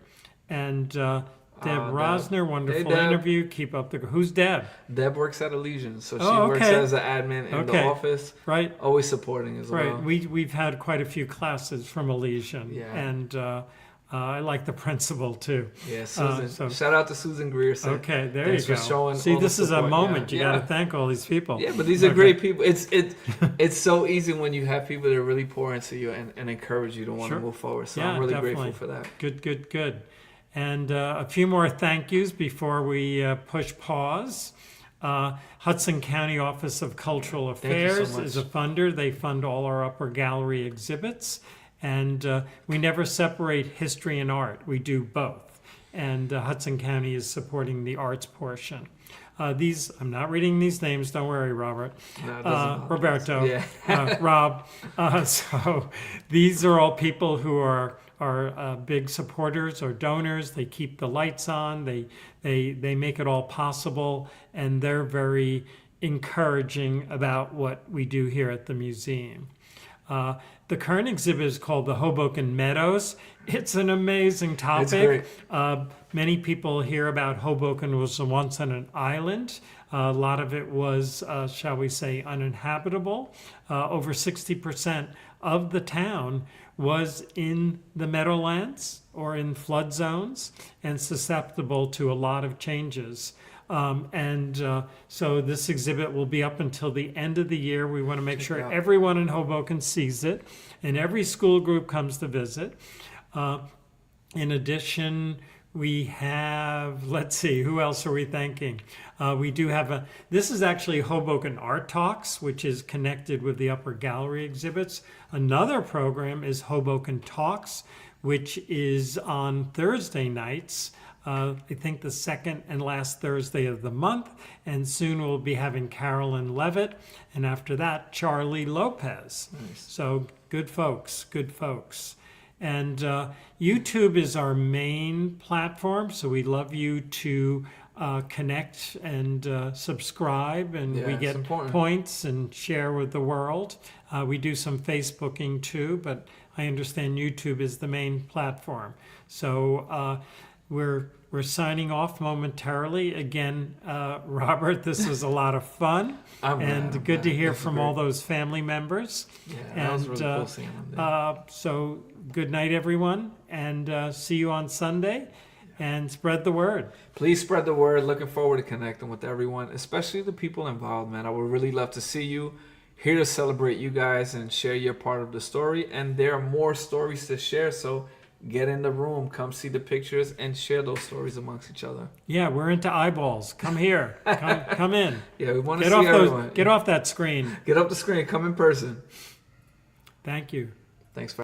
And Deb Deb. Rosner, wonderful Hey, Deb. interview. Keep up the. Who's Deb? Deb works at Elysian, so she Oh, works okay. as an admin in the office. Right. Always supporting as Right. well. We've had quite a few classes from Elysian. Yeah. And I like the principal too. Yeah, Susan. so- Shout out to Susan Grierson. Okay, there Thanks you for go. showing See, all the this is a support. moment. Yeah. You got Yeah. to thank all these people. Yeah, but these are Okay. great people. It's so easy when you have people that really pour into you and encourage you to want Sure. to move forward. So Yeah, I'm really definitely. grateful for that. Good. And a few more thank yous before we push pause. Hudson County Office of Cultural Thank you so Affairs much. is a funder. They fund all our upper gallery exhibits. And we never separate history and art. We do both. And Hudson County is supporting the arts portion. I'm not reading these names. Don't worry, Robert. No, it doesn't bother us. Roberto, Yeah. Rob. So these are all people who are big supporters or donors. They keep the lights on. They make it all possible, and they're very encouraging about what we do here at the museum. The current exhibit is called the Hoboken Meadows. It's an amazing topic. It's great. Many people hear about Hoboken was once on an island. A lot of it was, shall we say, uninhabitable. Over 60% of the town was in the meadowlands or in flood zones and susceptible to a lot of changes. So this exhibit will be up until the end of the year. We want to make sure everyone in Hoboken sees it, and every school group comes to visit. In addition, we have, let's see, who else are we thanking? We do have this is actually Hoboken Art Talks, which is connected with the Upper Gallery exhibits. Another program is Hoboken Talks, which is on Thursday nights. I think the second and last Thursday of the month, and soon we'll be having Carolyn Levitt, and after that, Charlie Lopez. Nice. So good folks. And YouTube is our main platform, so we'd love you to connect and subscribe, and we get points and share with the world. We do some Facebooking too, but I understand YouTube is the main platform. So we're signing off momentarily. Again, Robert, this was a lot of fun, and good to hear from all those family members. Yeah, that was really cool seeing them there. So good night, everyone, and see you on Sunday, and spread the word. Please spread the word. Looking forward to connecting with everyone, especially the people involved, man. I would really love to see you. Here to celebrate you guys and share your part of the story, and there are more stories to share, so get in the room, come see the pictures, and share those stories amongst each other. Yeah, we're into eyeballs. Come here. Come in. Yeah, we want to see everyone. Get off that screen. Get off the screen. Come in person. Thank you. Thanks for